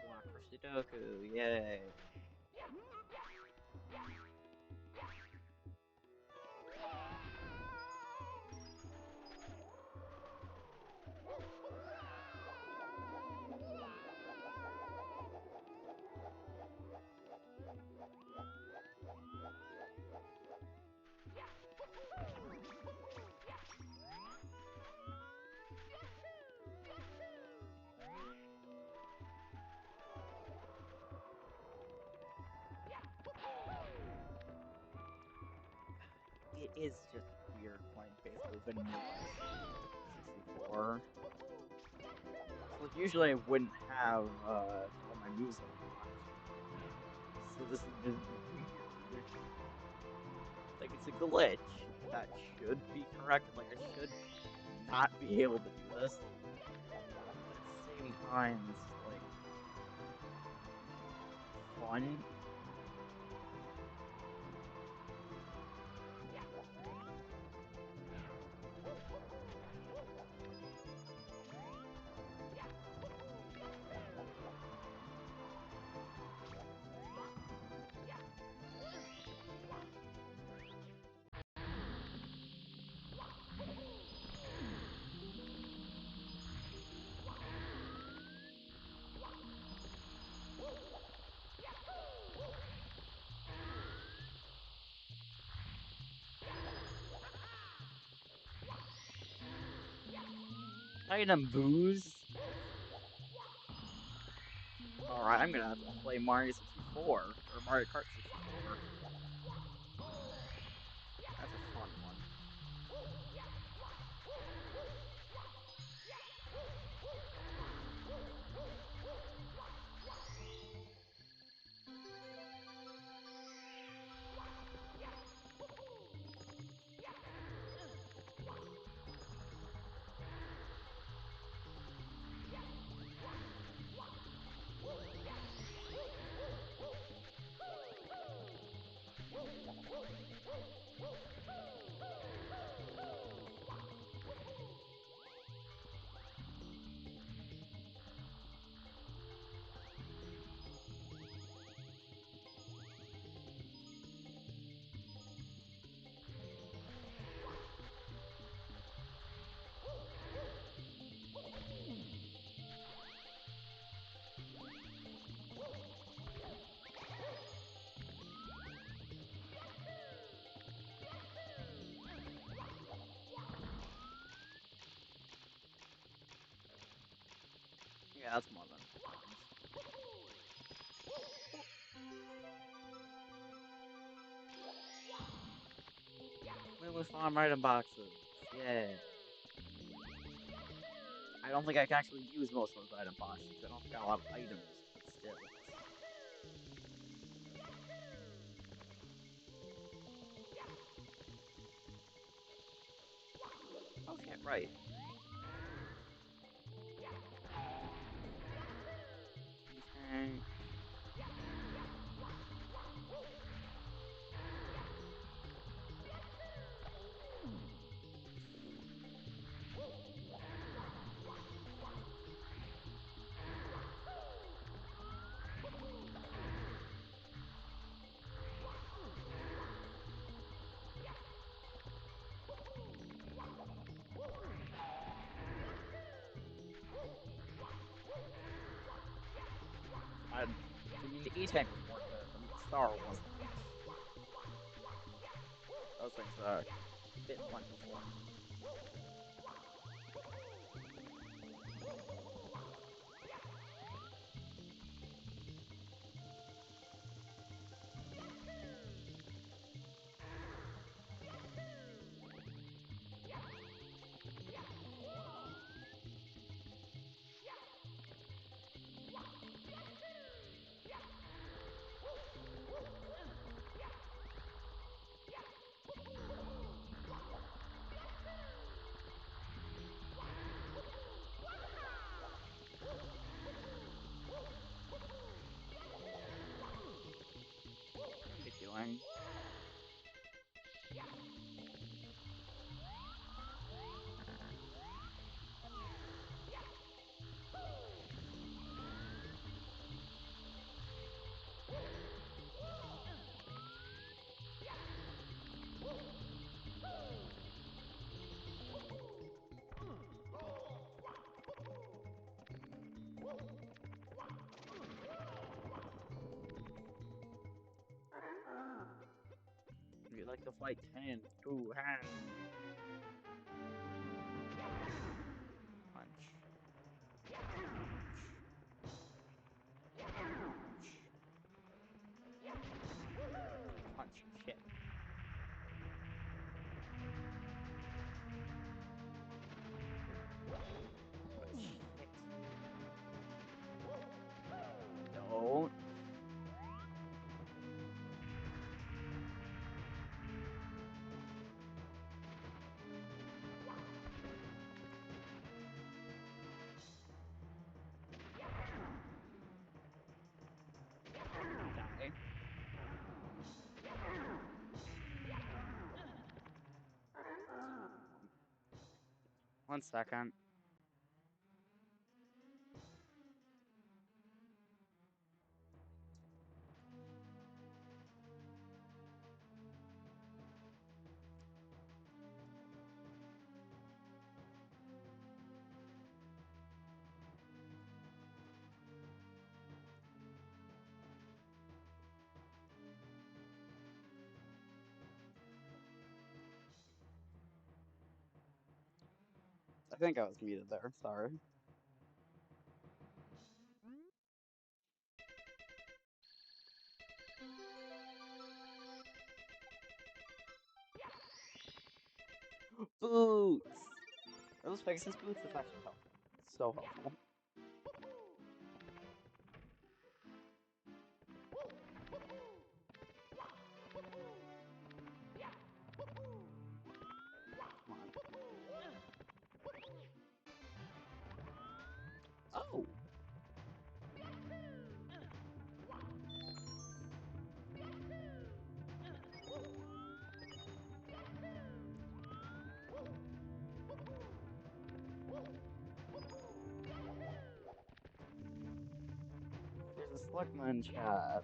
Speaker 1: Block for Sudoku, yay. It is just weird playing basically vanilla 64. So like usually I wouldn't have all my moves unlocked. So this is just weird. Like it's a glitch that should be corrected. Like I should not be able to do this. But at the same time, it's like fun. Item booze. Alright, I'm gonna have to play Mario 64 or Mario Kart 64. That's a fun one. Most farm item boxes. Yay. I don't think I can actually use most of those item boxes. I don't think I got a lot of items, but still. Oh shit, right. Okay. I mean, the E-Tank was worth it. I mean, the Star wasn't. Those things are a bit plentiful. What are you doing? We like to fight hand to hand. Punch. Punch. Punch. Punch. Shit. Shit. Don't. Die. 1 second. I think I was muted there. Sorry. Boots! Those Pegasus boots is actually helpful. So helpful. Come on. Oh! There's a Slugma in chat.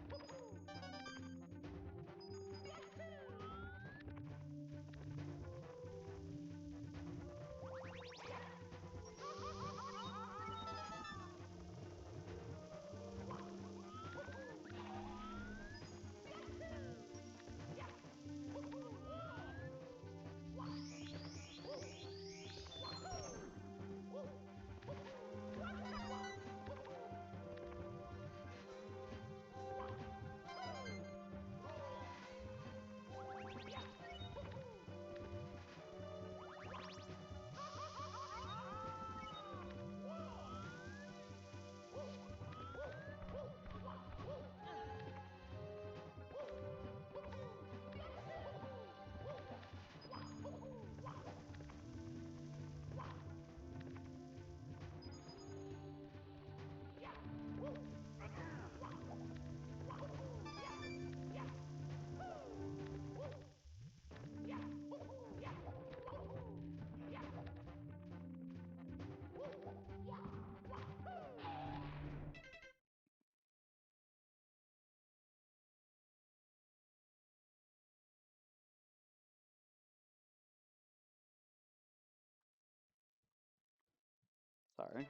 Speaker 1: Sorry.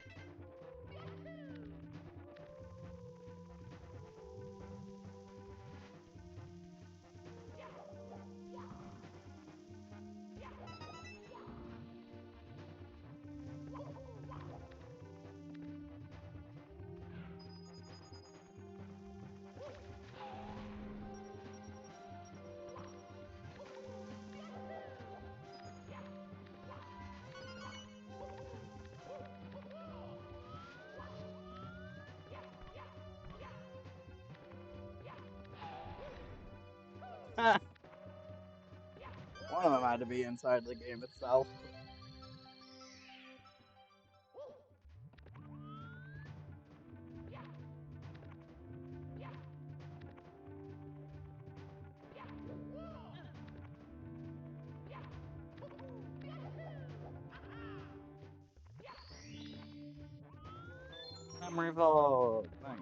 Speaker 1: One of them had to be inside the game itself. Memory vault. Nice.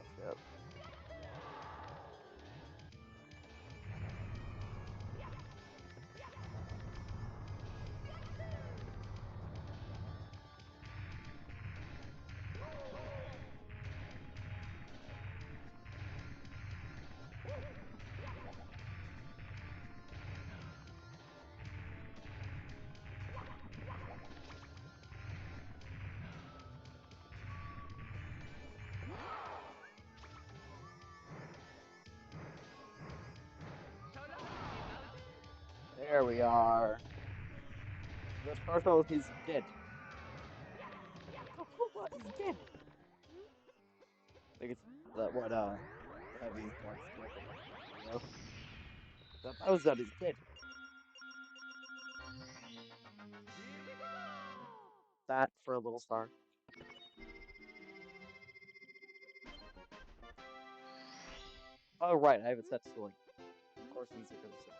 Speaker 1: That's it. There we are. The turtle is dead. The turtle is dead. I think it's that what Heavy's point skill from the video. The Bowser is dead. That for a little star. Oh right, I have it set to swing. Of course, music is set.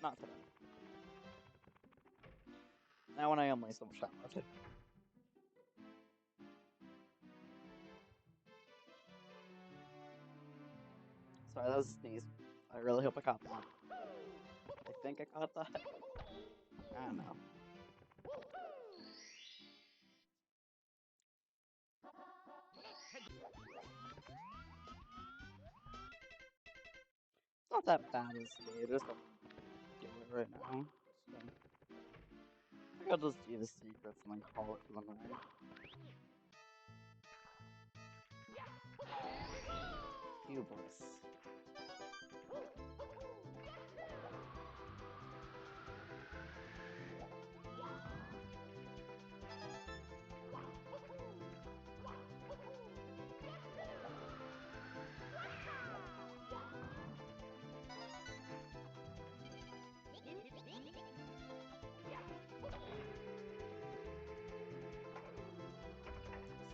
Speaker 1: Not today. Now when I only so much time left. Sorry, that was a sneeze. I really hope I caught that. I think I caught that. I don't know. It's not that bad of a stage, I just don't do it right now. So, I think I'll just do the secrets and then call it for the night. Hubris.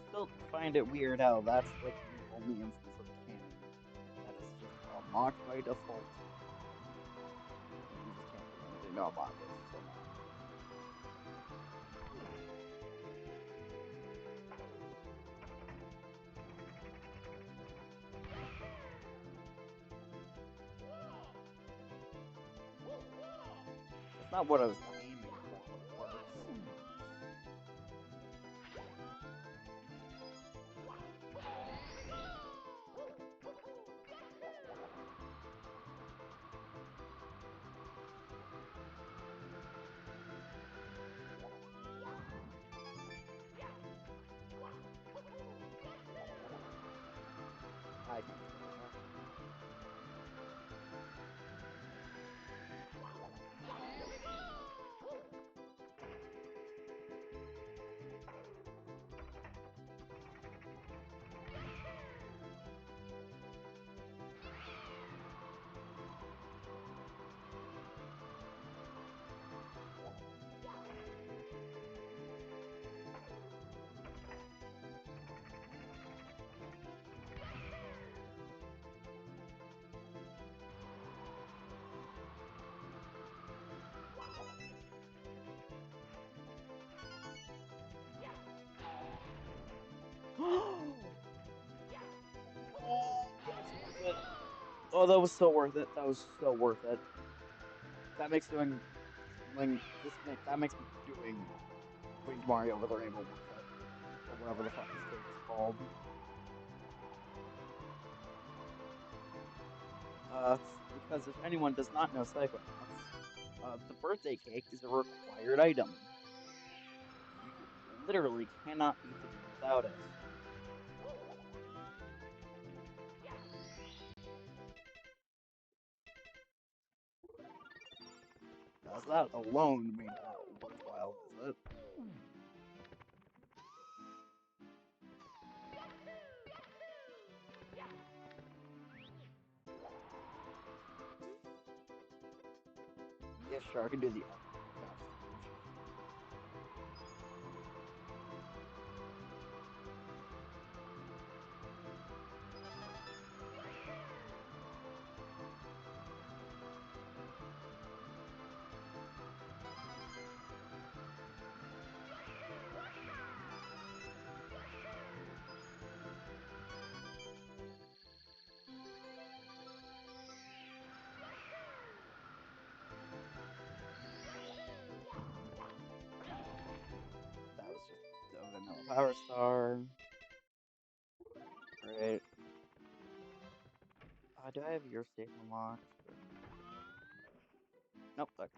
Speaker 1: Still find it weird how that's like the only instance of canon that is just unlocked by default. And you just can't do anything about it. It's so annoying. That's not what I was aiming for, but it works. I can't do that. Oh, that was so worth it. That was so worth it. That makes doing that makes doing Winged Mario with a Rainbow worth it. Or whatever the fuck this stage is called. Because if anyone does not know Psychonauts, the birthday cake is a required item. You literally cannot beat the game without it. Does that alone made that a worthwhile visit? Yeah, sure, I can do the bounce stage. That was just the vanilla power star. Great. Do I have your state unlocked? Nope. Okay.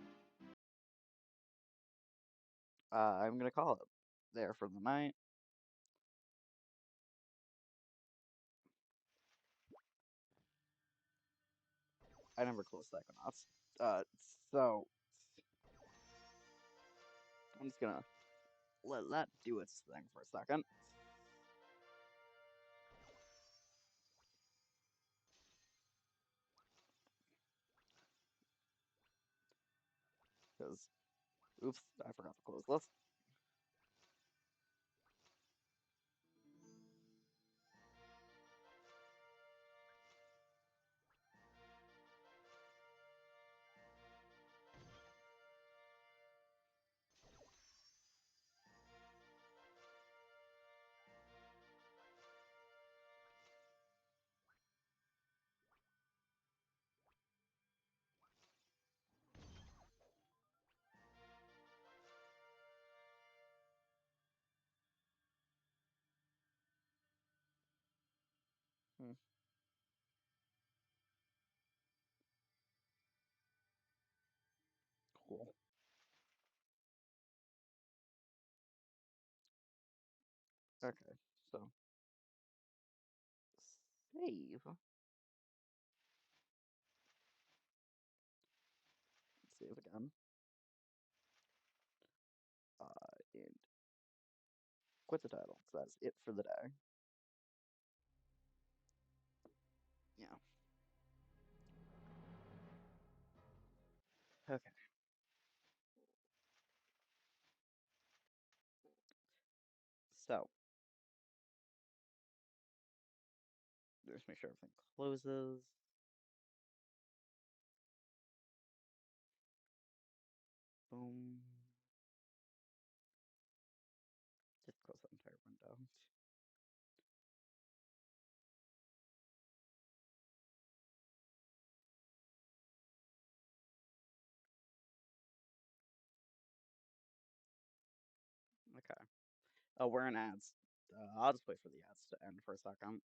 Speaker 1: I'm gonna call it there for the night. I never closed Psychonauts. So I'm just gonna let that do its thing for a second. Because, oops, I forgot to close this. Hmm, cool. Okay, so save. Save again. And quit the title, because that's it for the day. Yeah. Okay. So, just make sure everything closes. Boom. Just close that entire window. Okay. Oh, we're in ads. I'll just wait for the ads to end for a second. I'm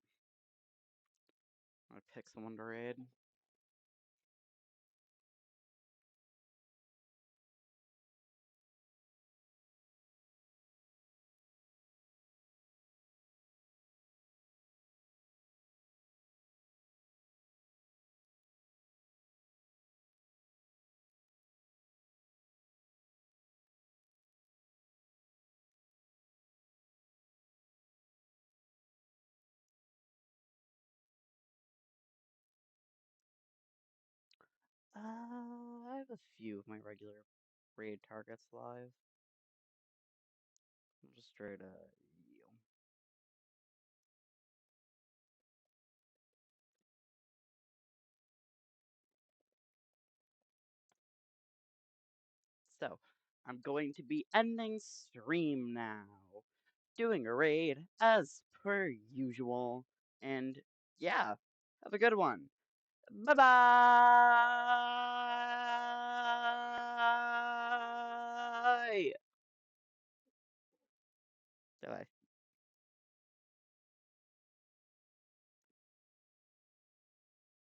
Speaker 1: gonna pick someone to raid. I have a few of my regular raid targets live. I'll just straight you. So, I'm going to be ending stream now. Doing a raid as per usual. And yeah, have a good one. Bye bye.